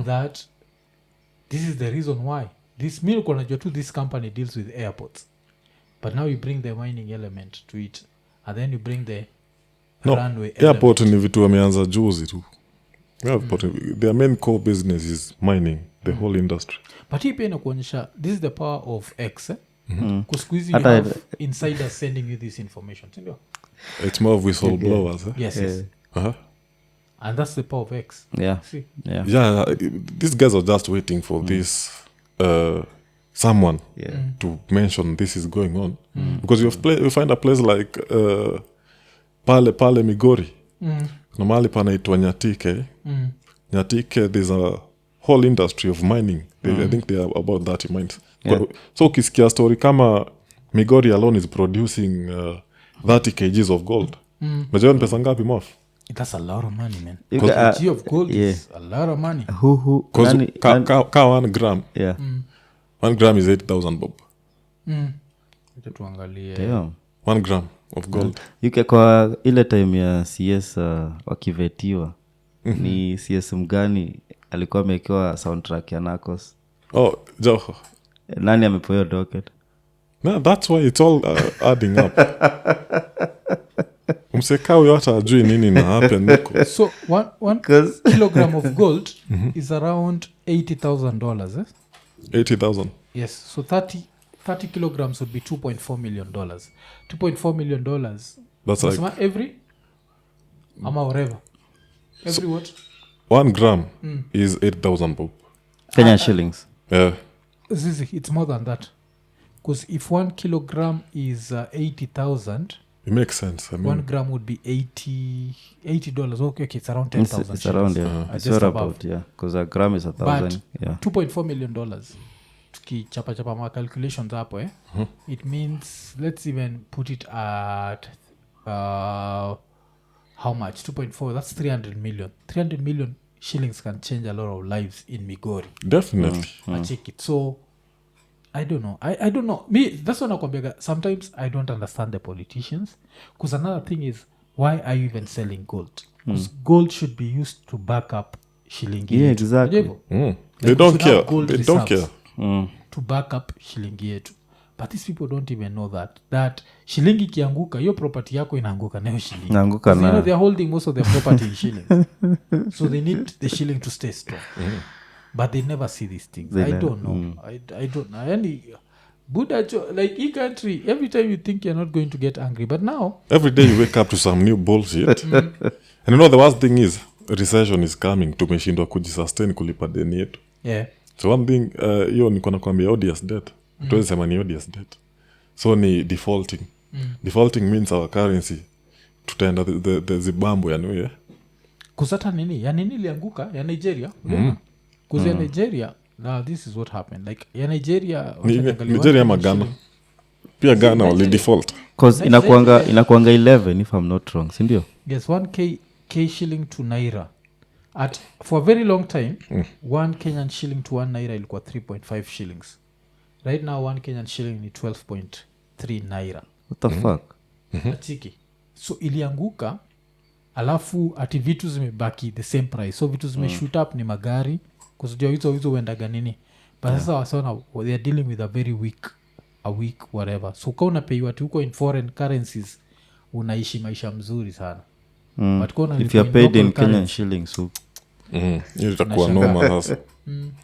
that this is the reason why this milk unajua tu this company deals with airports but now you bring the mining element to it and then you bring the runway airport ni vitu wameanza juzi tu airport their main core business is mining the whole industry but hii pia inakuonyesha this is the power of X kusqueeze you have insiders sending you this information sindio it's more of whistleblowers yes and that's the power of X yeah these guys are just waiting for this someone to mention this is going on because you find a place like pale Migori na mahali panaitwa Nyatike there's a whole industry of mining I think they are about 30 mines so ukisikia story kama Migori alone is producing 30 kgs of gold unajua ni pesa ngapi mof that's a lot of money man kg of gold is a lot of money ka 1 gram 1 gram is 8,000 bob tuangalie 1 gram of gold kwa ile time ya CS wakivetiwa ni CS mgani alikuwa amekiwa soundtrack ya Narcos Joho nani amepewa docket no that's why it's all adding up umsekao yote ajui nini na happen niko so one kilogram of gold is around $80,000 $80,000 yes so 30 kilograms would be $2.4 million $2.4 million that's like every ama whatever every what 1 gram is 8,000 bob Kenyan shillings Zizi, it's more than that because if 1 kilogram is 80,000 it makes sense I mean 1 gram would be $80 okay it's around 10,000 it's around it's just about because a gram is 1,000 but $2.4 million tukichapa ma calculations hapo it means let's even put it at how much 2.4 that's 300 million shillings can change a lot of lives in Migori definitely I check it so I don't know I don't know me that's what nakwambia sometimes I don't understand the politicians because another thing is why are you even selling gold because gold should be used to back up shilingi exactly they don't care to back up shilingi yetu but these people don't even know that shilingi kianguka hiyo property yako inaanguka nayo shilingi inaanguka na they're holding most of their property in shillings so they need the shilling to stay strong but they never see these things I don't know I don't know yani Buddha like e country every time you think you're not going to get angry but now every day you wake up to some new bullshit and you know the worst thing is recession is coming tumeshindwa kujisustain kulipa deni yetu so one thing hiyo niko nakwambia odious debt tuwezi sema ni odious debt so ni defaulting defaulting means our currency tutaenda the Zimbabwe anyway kusata nini ya nini ilianguka ya Nigeria kuzi ya Nigeria now this is what happened like ya Nigeria magana pia Ghana wali default cause inakuanga 11 if I'm not wrong sindio yes 1 k shilling to naira for a very long time 1 Kenyan shilling to 1 naira ilikuwa 3.5 shillings right now 1 Kenyan shilling ni 12.3 naira what the fuck achiki so ilianguka alafu ati vitu zimebaki the same price so vitu zimeshoot up ni magari kusujua hizo uendaga nini but sasa wasona they are dealing with a very weak whatever so kwa unapeiwa ati huko in foreign currencies unaishi maisha mzuri sana but kwa if you are paid in Kenyan shillings hiyo itakuwa noma sasa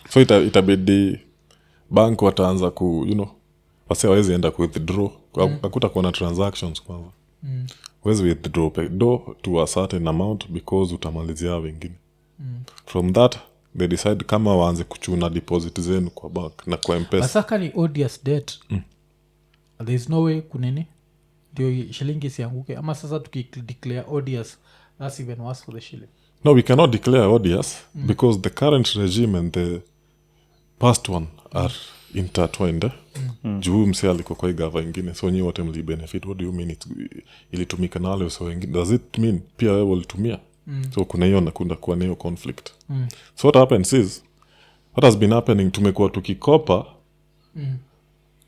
so itabidi bank wataanza wase wawezi enda withdraw hakutakuwa na transactions kwanza wezi withdraw do to a certain amount because utamalizia wengine from that they decide kama waanze kuchuna deposit zenu kwa bank na kwa M-Pesa basaka ni odious debt there is no way kunini ndio shilingi sianguke ama sasa tukideclare odious that's even worse for the shilling No, we cannot declare odious because the current regime and the past one are intertwined. Juu mse aliko kwa igava ingine, so nyi wote mlibenefit. What do you mean ilitumika na wale so wengine? Does it mean pia wewe ulitumia? So kuna hiyo nakunda kuwa na hiyo conflict. So what happens is, what has been happening, tumekuwa tukikopa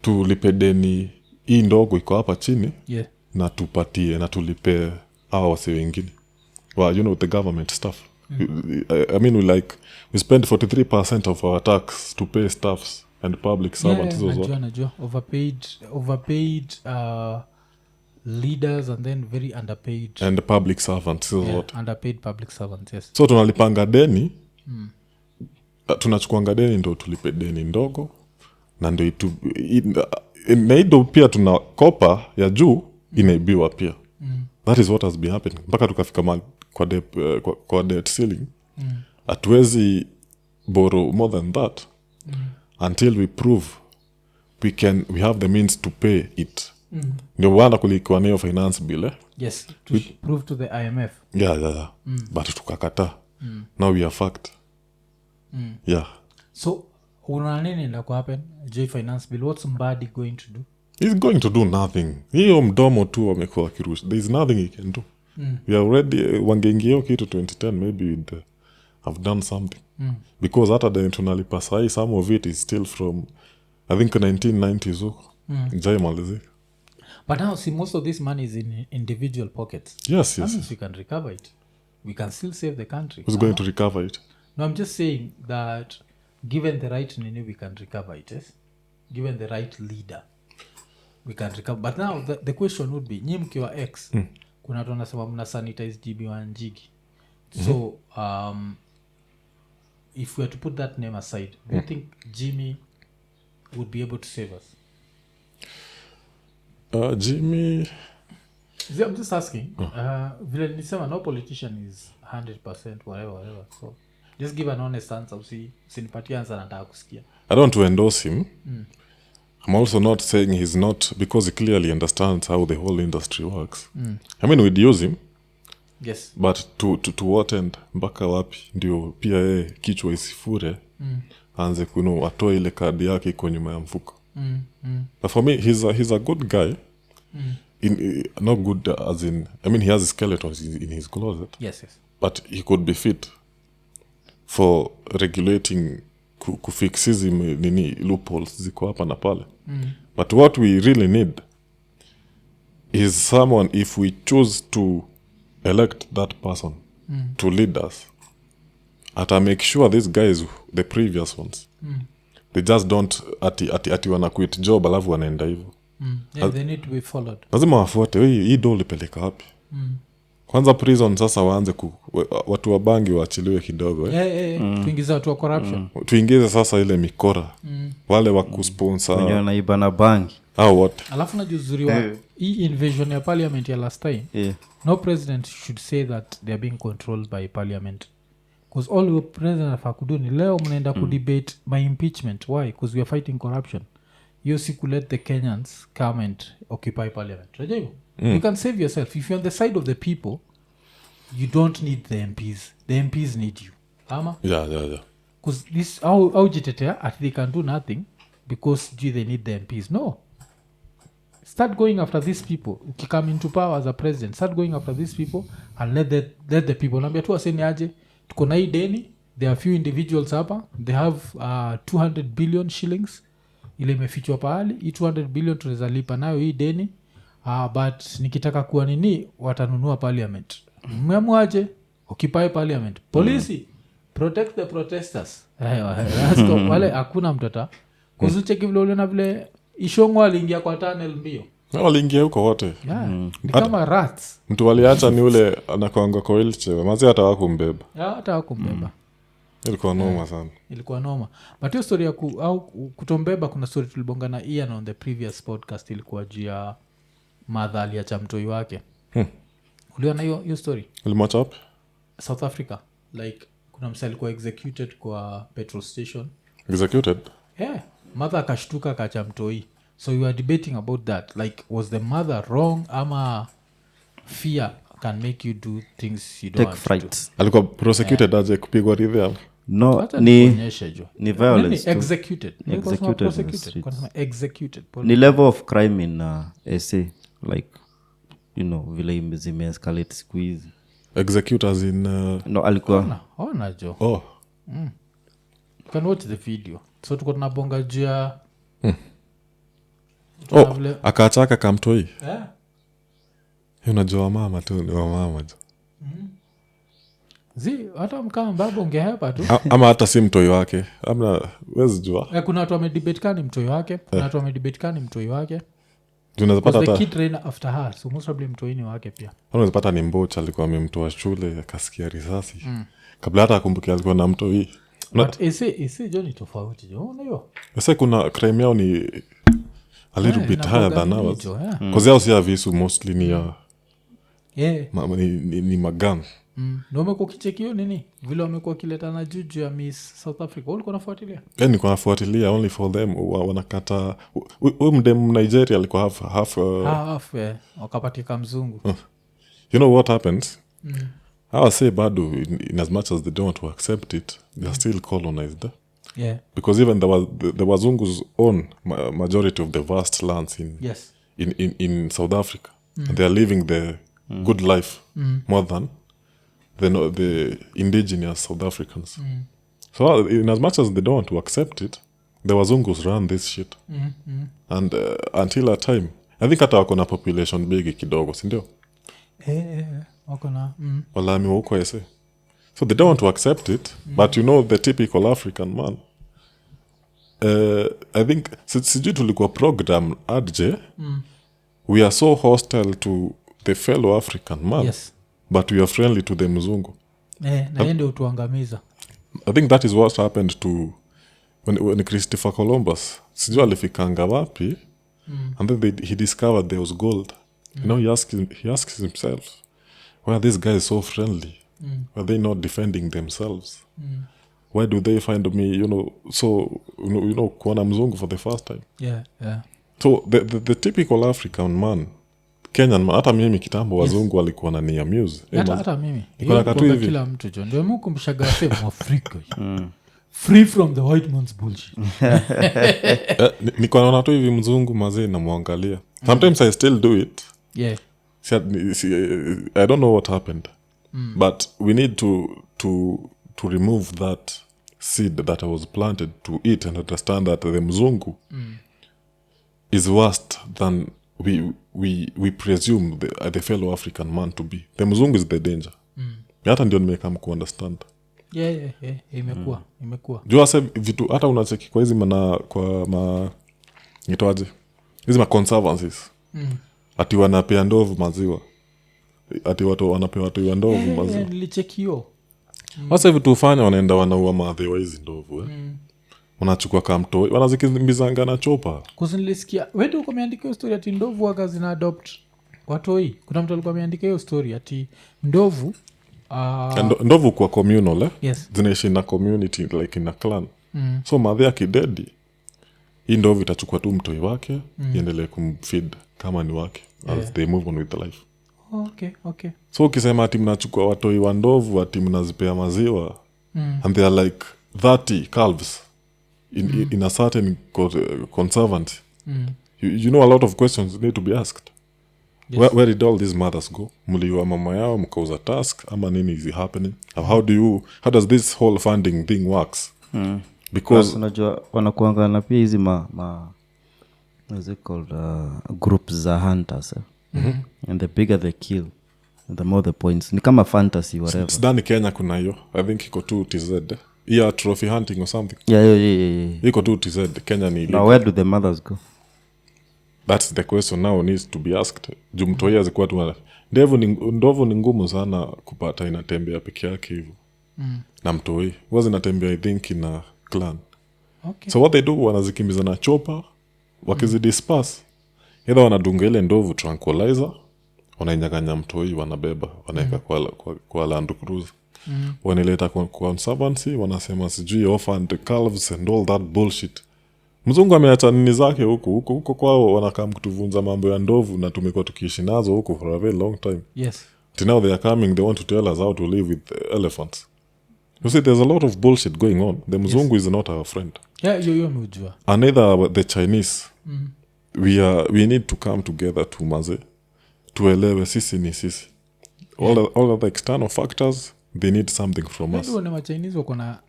tulipe deni hii ndogo iko hapa chini, na tupatie na tulipe hao wase wengine. Well, you know, the government stuff. I mean, we spend 43% of our tax to pay staffs and public servants. Najua. Overpaid leaders and then very underpaid. And public servants. Underpaid public servants, yes. So tunalipanga deni, tunachukuanga deni ndo tulipe deni ndogo, na ndo naido pia tunakopa ya juu inaibiwa pia. That is what has been happening. Mpaka tukafika kwa debt ceiling. Hatuwezi borrow more than that until we prove we have the means to pay it. Ndio wana kulikuwa nayo finance bill. Yes, to prove to the IMF. Yeah. But tukakata. Now we are fucked. Yeah. So, una nini ndio happen? J finance bill, what's Mbadi going to do? He's going to do nothing. Hiyo mdomo tu amekuwa kirush. There is nothing he can do. We are already wangeingia kitu 2010 maybe we'd have done something. Because hata the tunalipa sahi, some of it is still from I think 1990s huko. Jaimalizi. But now see most of this money is in individual pockets. Yes. That means we can recover it. We can still save the country. Who's going to recover it? No, I'm just saying that given the right nini, we can recover it, yes? Given the right leader, we can recover. But now the question would be, nyi mkiwa X, kuna watu wanasema mna sanitize GB1 Jigi. So, if we were to put that name aside, do you think Jimmy would be able to save us? Jimmy... I'm just asking. Vile nisema, no politician is 100% whatever. So, just give an honest answer. Usinipatie answer nataka kusikia. I don't want to endorse him. I'm also not saying he's not, because he clearly understands how the whole industry works. I mean, we'd use him. Yes. But to what end? Mpaka wapi? Ndio pia kichwa isifure. Anze kuno atoe ile kadi yake iko nyuma ya mfuko. But for me, he's a good guy. Not good as in, I mean, he has skeletons in his closet. Yes. But he could be fit for regulating, kufix hizi nini loopholes ziko hapa na pale. But what we really need is someone, if we choose to elect that person to lead us, ata make sure these guys, the previous ones, they just don't ati wana quit job alafu wanaenda hivyo. Yeah, they need to be followed. Lazima wafuate, hii do ulipeleka wapi? Kwanza prison sasa waanze watu wa bangi waachiliwe kidogo. Tuingize watu wa corruption. Tuingize sasa ile mikora. Wale wa kusponsor. Wenye wanaiba na bangi. What? Alafu na juzuri wa hii invasion ya parliament ya last time. No president should say that they are being controlled by parliament. Because all the president afa kudu ni leo mnaenda kudebate my impeachment. Why? Because we are fighting corruption. You siku let the Kenyans come and occupy parliament. Rajay, you can save yourself. If you're on the side of the people, you don't need the MPs. The MPs need you. Ama? Yeah. Because this, how jitetea, they can do nothing because they need the MPs. No. Start going after these people. You come into power as a president. Start going after these people and let the people. Nambia tu waseni aje. Tuko na hii deni. There are few individuals hapa. They have 200 billion shillings. Ile imefichwa pahali. Hii 200 billion tunaweza lipa nayo hii deni. But nikitaka kuwa nini, watanunua parliament. Mmemuaje? Occupy parliament. Polisi, protect the protesters. Wale hakuna mtata. Kuzucheki vile ule na vile Ishongo aliingia kwa tunnel mbio. Waliingia huko wote. Ni kama rats. Mtu waliacha ni ule anakuanga kwa wheelchair. Mazi hata hawakumbeba. Hata hawakumbeba. Ilikuwa noma sana. Ilikuwa noma. But hiyo story ya kutombeba, kuna story tulibonga na Ian on the previous podcast, ilikuwa juu ya madhali ya chamtoi wake. Uliona hiyo story? Ulimwacha wapi? South Africa. Like kuna msali alikuwa executed kwa petrol station. Executed? Yeah. Mother akashtuka kacha mtoi. So you are debating about that. Like, was the mother wrong ama fear can make you do things you don't take want frights alikuwa prosecuted aje kupigwa ridhia no to do. Hata ni nikuonyeshe jo. ni violence Nini? tu. Executed. Nilikuwa nasema Executed in the prosecuted. streets. Kwa nasema executed. ni level of crime in SA like vile zimeescalate siku hizi execute as in no alikuwa Ona jo. oh You can watch the video. So tuko tunabonga juu ya akaachaka kamtoi yeah. unajua wamama tu ni wamama jo Hata mkama baba ungehepa tu. ama hata si mtoi wake amna wezi jua Kuna watu wamedebate kani mtoi wake. Kuna watu wamedebate kani mtoi wake. unazapata The hata kid ran after her. So most probably mtoi ni wake pia. unazapata ni mbocha alikuwa amemtoa shule akasikia risasi kabla hata akumbuke alikuwa na mtoi But isi jo ni tofauti jo. Unajua? sasa kuna crime yao ni a little bit higher than ours Jo, yeah. because yao si ya visu mostly ni ya Yeah. ni magang Na umekuwa ukichekio nini vile wamekuwa kiletana juu ya Miss South Africa ulikuwa nafuatilia niko nafuatilia only for them wanakata huyu mdem Nigeria alikuwa half wakapatika mzungu you know what happens I say bado in as much as they don't want to accept it they are still colonized yeah. because even the wazungus own majority of the vast lands Yes. in South Africa and they are living the good life more than the indigenous South Africans so in as much as they don't want to accept it the wazungus run this shit and until a time I think hata wako na population big kidogo sindio wako na walami wa huko ese so they don't want to accept it but the typical African man I think sijui tulikuwa program adje we are so hostile to the fellow African man yes. but we are friendly to the mzungu na yende utuangamiza I think that is what happened to when Christopher Columbus sijui alifikanga wapi and then he discovered there was gold he asks himself why this guy is so friendly are they not defending themselves why do they find me so kuona mzungu for the first time yeah. so the typical African man Kenyan man hata mimi kitambo wazungu walikuwa na ni amuse hata mimi Niko na katu hivi. kila mtu jo ndio mkumbushaga sema Afrika free from the white man's bullshit niko naona tu hivi mzungu mazee namwangalia sometimes I still do it yeah. I don't know what happened but we need to remove that seed that I was planted to eat and understand that the mzungu is worse than we presume the fellow African man to be. The mzungu is the danger hata ndio nimekam kuunderstand yeah. imekuwa juu asa vitu hata unacheki kwa hizi nitoaje hizi conservancies ati wanapea ndovu maziwa ati watu wanapea watu wa ndovu maziwa nilichekio sasa vitu ufanya wanaenda wanaua maadhi wa hizi ndovu wanachukua kamtoi wanazikimbizanga na chopa kuzinilisikia wewe uko umeandika hiyo story ati ndovu waga zina adopt watoi kuna mtu alikuwa ameandika hiyo story ati ndovu ndovu kwa communal yes. zinaishi na community like in a clan so madhi akidedi hii ndovu itachukua tu mtoi wake iendelee kumfeed kama ni wake as they move on with the life okay. so ukisema ati mnachukua watoi wa ndovu ati mnazipea maziwa and they are like 30 calves in a certain conservancy you know a lot of questions need to be asked yes. where did all these mothers go mliwa mama yao mkauza task ama nini is happening how does this whole funding thing works because unajua wanakuanga na pia hizi what's it called groups za hunters and the bigger the kill the more the points ni kama fantasy whatever sidani Kenya kuna hiyo I think iko tu TZ trophy hunting or something yeah. iko tu TZ Kenya ni now where do the mothers go that's the question now needs to be asked jumtoia zikuwa tu ndovu ni ngumu sana kupata inatembea peke yake hivyo na mtoi wazi inatembea I think in a clan so what they do wanazikimbiza na chopa wakizidisperse either wanadunga ile ndovu tranquilizer wanainyaganya mtoi wanabeba wanaeka kwa Land Cruiser wanileta kwa conservancy wanasema sijui orphaned calves and all that bullshit mzungu ameacha nini zake huko kwao wanakaa kutuvunza mambo ya ndovu na tumekuwa tukiishi nazo huko for a very long time yes now they are coming, they want to tell us how to live with elephants. You see, there's a lot of bullshit going on. The mzungu is not our friend. Yeah, yo mujua. And neither the Chinese. We need to come together to maze. Tuelewe sisi ni sisi. All of the external factors, they need something from us. Ndio wa Chinese wako na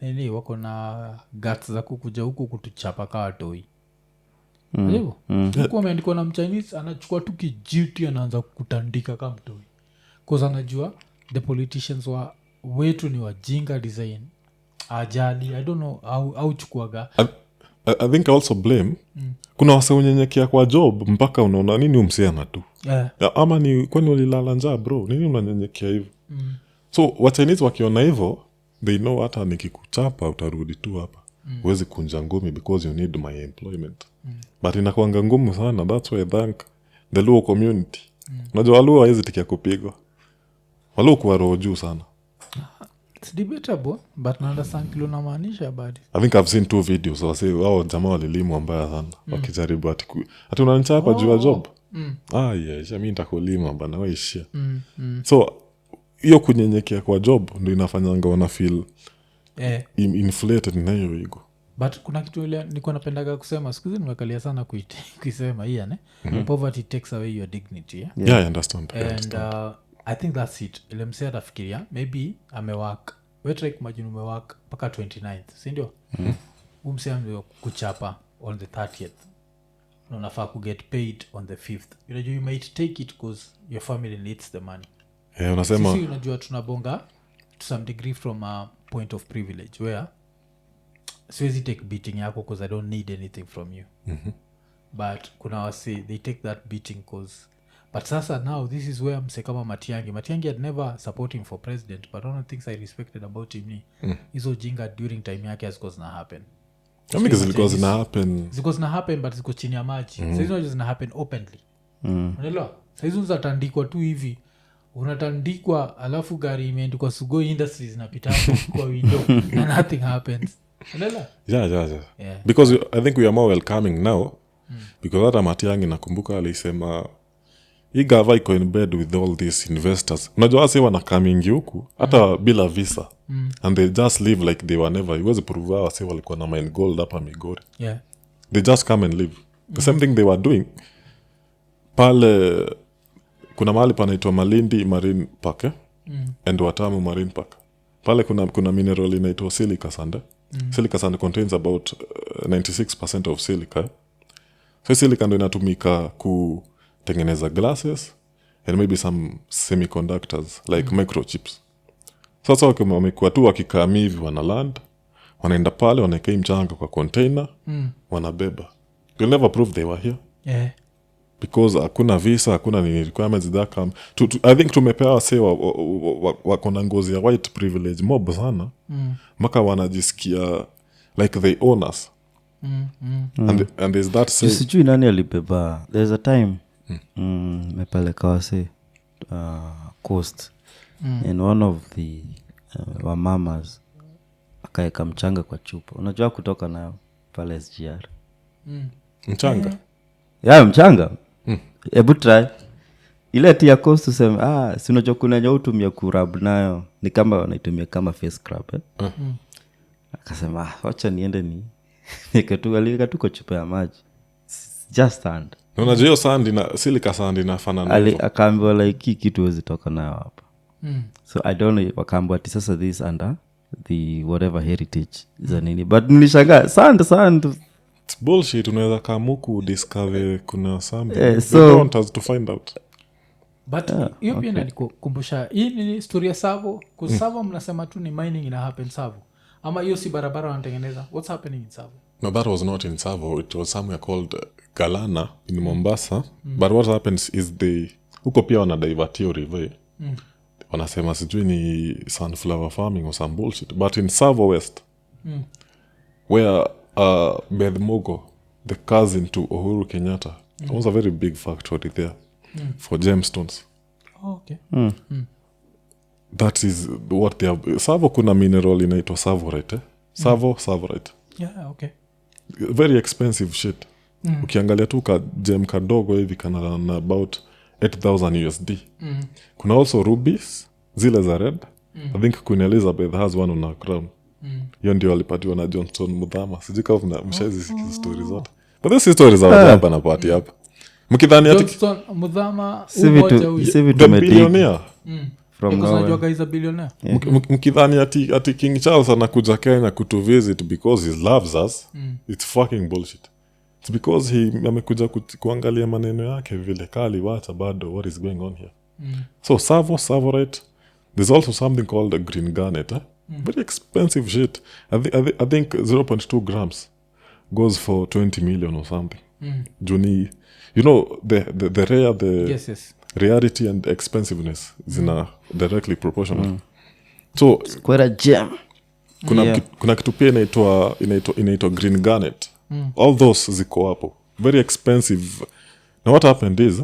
nini, wako na guts za kukuja huku kutuchapa kaa toi. Ndio. Huko ameandikwa na Mchinese anachukua tu kijiti anaanza kutandika kama mtoi. Cause anajua the politicians wetu ni wajinga design. Ajali, I don't know how chukuaga. I think I also blame kuna wase unyenyekia kwa job mpaka unaona nini umsiana tu. Ama ni kwani ulilala njaa bro, nini unanyenyekea hivyo? So wa Chinese wakiona hivyo, they know hata nikikuchapa utarudi tu hapa. Huwezi kunja ngumi because you need my employment. But inakuanga ngumu sana. That's why I thank the Luo community. Unajua Waluo hawezi tikia kupigwa. Waluo kuwa roho juu sana. It's debatable, but na understand kilo na maanisha badi. I think I've seen 2 videos. Wao jamaa walilimu mbaya sana. Wakijaribu ati unanichapa juu ya job. Yeah, mimi nitakulima bana wewe ishia. So hiyo kunyenyekea kwa job ndio inafanyanga wana feel inflated na hiyo ego. But kuna kitu ile nilikuwa napendaga kusema siku hizi nimekalia sana kuisema hii poverty takes away your dignity. Yeah, I understand. And I think that's it. Ile msee atafikiria maybe amework. Wewe try kumagine umework mpaka 29th, si ndio? Umsee ndio kuchapa on the 30th. Unafaa ku get paid on the 5th. You might take it because your family needs the money. Unasema sisi unajua tunabonga to some degree from a point of privilege where siwezi take beating yako because I don't need anything from you. But kuna wasi they take that beating cause but sasa now this is where mse kama Matiangi had never support him for president, but one of the things I respected about him ni hizo jinga during time yake as cause na happen. Zilikuwa zina happen but ziko chini ya maji. Sasa hizo zina happen openly. Unaelewa? Sasa hizo zatandikwa tu hivi. Unatandikwa alafu gari imeandikwa Sugoi Industries inapita kwa window and nothing happens. Unaelewa? Yeah. Because I think we are more welcoming now. Because hata Matiangi nakumbuka alisema hii gava iko in bed with all these investors. Unajua wase wanakamingi huku hata bila visa. And they just live like they were never. Iwezi prove wase walikuwa na mine gold hapa Migori. Yeah. They just come and live. The same thing they were doing. Pale kuna mahali panaitwa Malindi Marine Park and Watamu Marine Park. Pale kuna mineral inaitwa silica sand. Silica sand contains about 96% of silica. So silica ndio inatumika kutengeneza glasses and maybe some semiconductors like microchips. Sasa wamekuwa tu wakikami hivi wana land, wanaenda pale wanaeka mchanga kwa container, wanabeba. You'll never prove they were here. Yeah. Because hakuna visa, hakuna ni requirements that come. I think tumepewa say wako na ngozi ya white privilege mob sana. Maka wanajisikia like they own us. And there's that say. Sijui nani alibeba. There's a time mepeleka wase coast. And one of the wamamas akaeka mchanga kwa chupa. Unajua kutoka nayo pale SGR. Mchanga? Yeah, mchanga. Ebu try. Ile tia coast useme, si unajua kuna nyo utumia kurab nayo. Ni kama wanaitumia kama face scrub. Akasema, wacha niende ni. Alika tuko chupa ya maji. Just sand. Unajua hiyo sand na silica sand inafanana hivyo. Akaambiwa like kitu huwezi toka nayo hapa. So I don't know wakaambiwa ati sasa this under the whatever heritage za nini. But nilishangaa sand. It's bullshit. Unaweza kamuku discover kuna something. So they want us to find out. But hiyo pia nalikukumbusha hii ni story ya Savo. Kwa Savo mnasema tu ni mining ina happen Savo. Ama hiyo si barabara wanatengeneza. What's happening in Savo? No, that was not in Savo. It was somewhere called Galana in Mombasa. But what happens is huko pia wana divert hiyo river. Wanasema sijui ni sunflower farming or some bullshit. But in Savo West, where Beth Mogo, the cousin to Uhuru Kenyatta, owns a very big factory there for gemstones. Oh, okay. That is what they have. Savo kuna mineral inaitwa Savorite. Savorite. Yeah, okay. Very expensive shit. Ukiangalia tu ka gem kadogo hivi kana about 8,000 USD. Kuna also rubies zile za red. I think Queen Elizabeth has one on her crown. Hiyo ndio alipatiwa na Johnson Muthama. Sijui kama mshazisikia stories zote. But this stories are hapa na party hapa. Mkidhani ati Johnston Muthama Si vitu the tumedig billionaire. from because nowhere. najua guys a billionaire. Mkidhani ati King Charles anakuja Kenya kutu visit because he loves us. It's fucking bullshit. It's because he amekuja kuangalia maneno yake vile kali wacha bado what is going on here. So Savorite, there's also something called a green garnet. Very expensive shit. I think 0.2 grams goes for 20 million or something. Juni, you know the rare Yes. rarity and expensiveness is in a directly proportional. So Quite a gem. kuna kitu pia inaitwa green garnet. All those ziko hapo very expensive. Now what happened is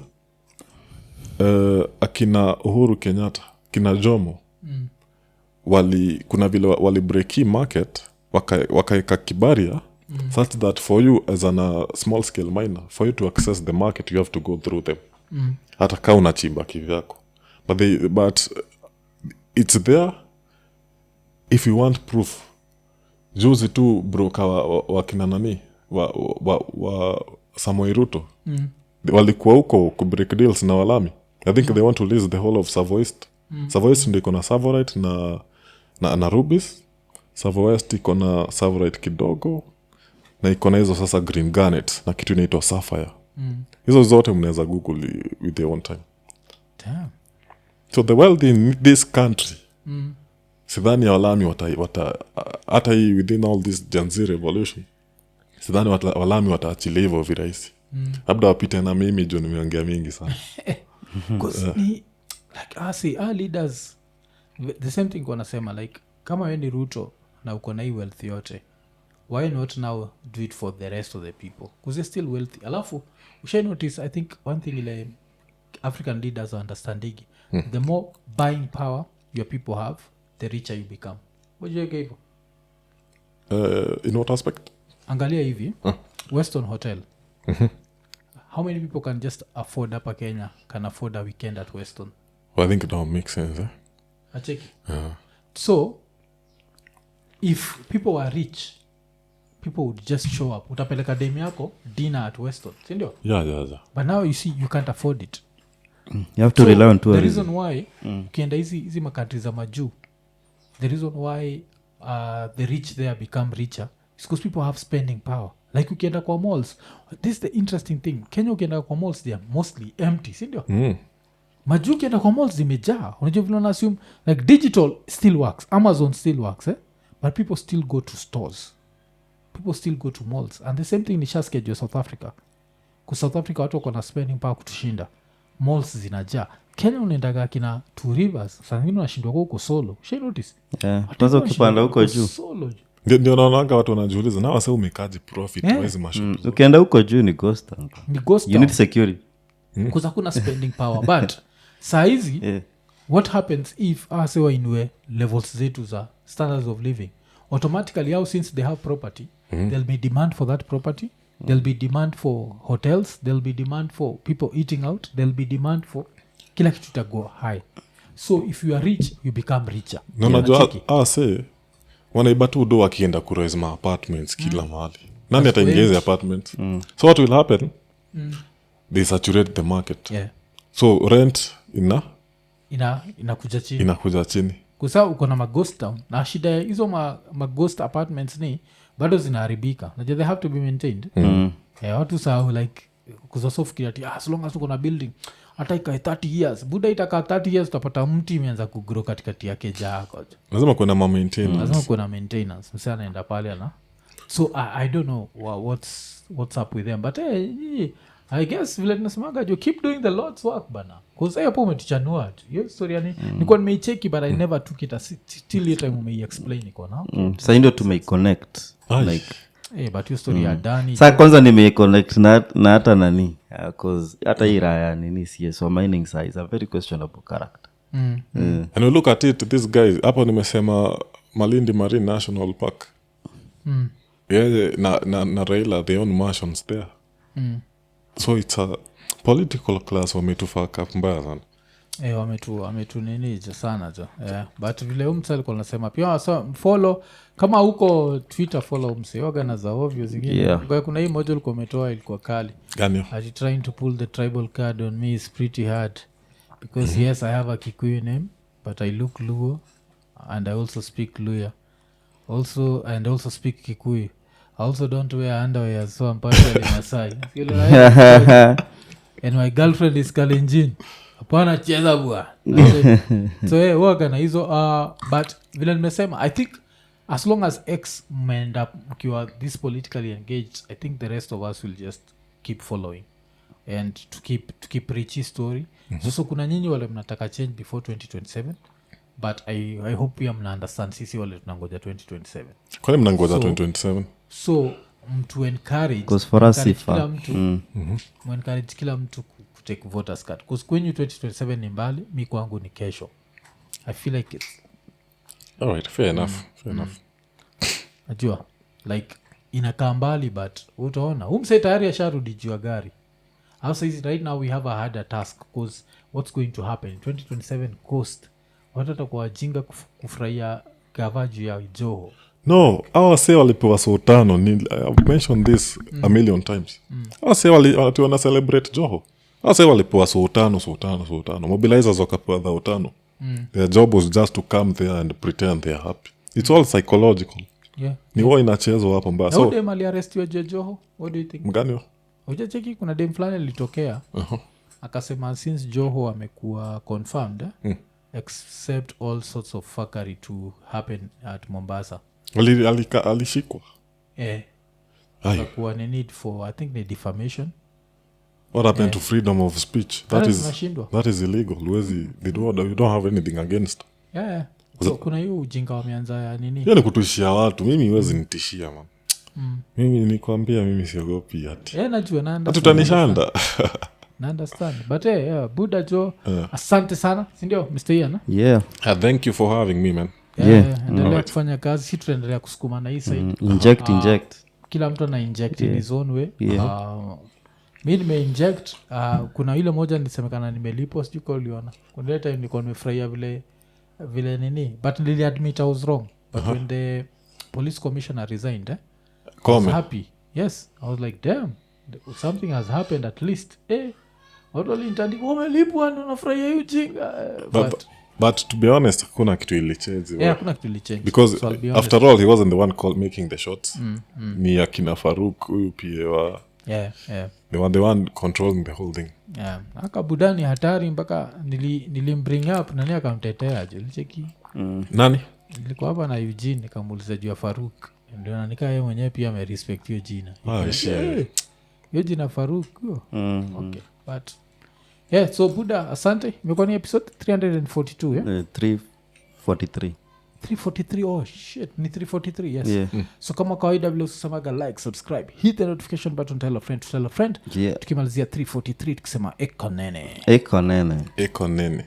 akina Uhuru Kenyatta, kina Jomo kuna vile wali break hii market wakaeka kibaria such that for you as a small scale miner, for you to access the market you have to go through them. Hata kaa unachimba kivyako but it's there if you want proof. Juzi tu broker wakina nani wa Samoei Ruto walikuwa huko ku break deals na Walami. I think they want to lease the whole of Savoist. Savoist ndio iko na Savorite na rubies. Savoist iko na Savorite kidogo na iko na hizo sasa green garnet na kitu inaitwa sapphire. Hizo zote mnaweza google with your own time. Damn. So the wealthy in this country, sidhani ya Walami hata hii within all this Gen Z revolution, sidhani Walami wataachilia hivyo virahisi. Labda wapite na mimi juu nimeongea mingi sana. Because like our leaders the same thing wanasema like kama wewe ni Ruto na uko na hii wealth yote, why not now do it for the rest of the people because they're still wealthy. Alafu usha notice I think one thing ile African leaders are understanding, the more buying power your people have, the richer you become. What do you give? In what aspect? Angalia hivi Weston Hotel. How many people can just afford hapa Kenya can afford a weekend at Weston? Well, I think it don't make sense. Acheki. So if people were rich, people would just show up. Utapeleka dem yako dinner at Weston, sindio? Yeah. But now you see you can't afford it. You have to rely on The tourism. reason why ukienda hizi makantri za majuu, the reason why the rich there become richer is because people have spending power. Like ukienda kwa malls, this is the interesting thing. Kenya ukienda kwa malls they are mostly empty, sindio? Majuu ukienda kwa malls zimejaa. Unajua vile una assume like digital still works, Amazon still works, but people still go to stores, people still go to malls. And the same thing ni shaskejua South Africa. Kwa South Africa watu wako na spending power kutushinda, malls zinajaa. Kenya unaendaga kina Two Rivers, saa zingine unashindwa kwa huko solo. Shai notice? Kwanza ukipanda huko juu, Solo. Ndio naonanga watu wanajiuliza na wase umekaji profit wezi mashup. ukienda huko juu ni ghost town. Ni ghost You need town. security. Because hakuna spending power. But saa hizi what happens if asewa inue levels zetu za standards of living, automatically how since they have property, there'll be demand for that property, there'll be demand for hotels, there'll be demand for people eating out, there'll be demand for kila kitu itago high. So if you are rich you become richer. Na unajua ase wanaiba tu do wakienda kuraise ma apartments kila mahali. Nani ataingia hizo apartments? So what will happen? They saturate the market. Yeah. So rent inakuja chini. inakuja chini. Kusa uko na maghost town na shida ya hizo maghost apartments ni bado zinaharibika. Najua they have to be maintained. Watu sao like kuzosofikiri ati as long as uko na building hata ikae 30 years buda itakaa 30 years utapata mti imeanza kugrow katikati yake jako. Lazima kuna maintenance. Lazima kuna maintenance. Msee anaenda pale ana. So I don't know what's up with them, but I guess vile tunasemaga jo keep doing the Lord's work bana. Cause hapo umetichanua tu. Hiyo story yani nilikuwa nimeicheki but I never took it till hiyo time umeiexplain iko na. Sasa ndio tumeiconnect. Like But hiyo story ya Dani. sasa kwanza nimeiconnect na hata nani cause hata hii raya nini CS wa mining size is a very questionable character. And we look at it, this guy hapo nimesema Malindi Marine National Park. Na Raila they own mansions there. So it's a political class wametufaka mbaya sana. wametu nini sana jo. But vile umse alikuwa nasema pia follow kama huko Twitter, follow umse yoga za ovyo zingine. Kuna hii moja ulikuwa umetoa ilikuwa kali. Gani? Are you trying to pull the tribal card on me is pretty hard because yes, I have a Kikuyu name but I look Luo and I also speak Luya. Also speak Kikuyu. I also don't wear underwear, so I'm partially Masai. And my girlfriend is Kalenjin. Hapana cheza bwa. So waga na hizo but vile nimesema, I think as long as X end up ukiwa this politically engaged, I think the rest of us will just keep following and to keep Richie story. So kuna nyinyi wale mnataka change before 2027, but I hope you mna understand sisi wale tunangoja 2027. Kwani mnangoja 2027? So mtu encourage because for us kila mtu encourage kila mtu take voters card because kwenye 2027 ni mbali, mi kwangu ni kesho. I feel like it's all right, fair enough. Najua like inakaa mbali but utaona umse tayari asharudi juu ya gari. Also right now we have a harder task because what's going to happen in 2027 coast watata kwa wajinga kufurahia gavaji ya JOHO. No, our say walipewa so tano. I've mentioned this a million times. Our say wana celebrate JOHO. Our say walipewa so tano. Mobilizers wakapewa the tano. Their job was just to come there and pretend they are happy. It's all psychological. Ni wao inachezwa hapo mbaya. So dem aliarestiwa JOHO. What do you think? Mgani? Ujacheki kuna dem fulani litokea. Akasema since JOHO amekuwa confirmed except all sorts of fuckery to happen at Mombasa. Alishikwa. Kuwa ni need for I think the defamation. What happened to freedom of speech? That is illegal. You don't have anything against. So kuna hiyo ujinga wameanza ya nini? Hiyo ni kutishia watu. Mimi huwezi nitishia man. Mimi nikwambia mimi siogopi ati. Najua naanda. Tutanishanda. Na understand. But Buddha Joe, asante sana. Sindio Mr. Ian? Thank you for having me man. Endelea kufanya kazi. Si tuendelea kusukuma na hii side. Inject. Kila mtu ana inject in his own way. Mi nime-inject. Kuna ile moja nisemekana nimelipo. Sijui kwa uliona. Kuna ile time nilikuwa nimefurahia vile nini. But nili admit I was wrong. But when the police commissioner resigned, I was happy. Yes. I was like, damn. Something has happened at least. Watu walintandika wamelipwa ndo nafurahia hiyo jinga. But to be honest, hakuna kitu ilichange. Hakuna kitu ilichange. Because so after all, he wasn't the one making the shots. Ni akina Farouk, huyu pia wa... The one controlling the whole thing. Aka budani hatari mpaka nilimbring up nani akamtetea aje. Licheki. Nani? Nilikuwa hapa na Eugene nikamuuliza juu ya Farouk. Ndio nanika yeye mwenyewe pia amerespect hiyo jina. Hiyo jina Farouk. Okay. But so Buddha, asante. Imekuwa ni episode 342 343. 343. Oh shit, ni 343. Yes. So kama kawaida vile usisemaga like, subscribe, hit the notification button, tell a friend. Tukimalizia 343 tukisema Iko Nini. Iko Nini.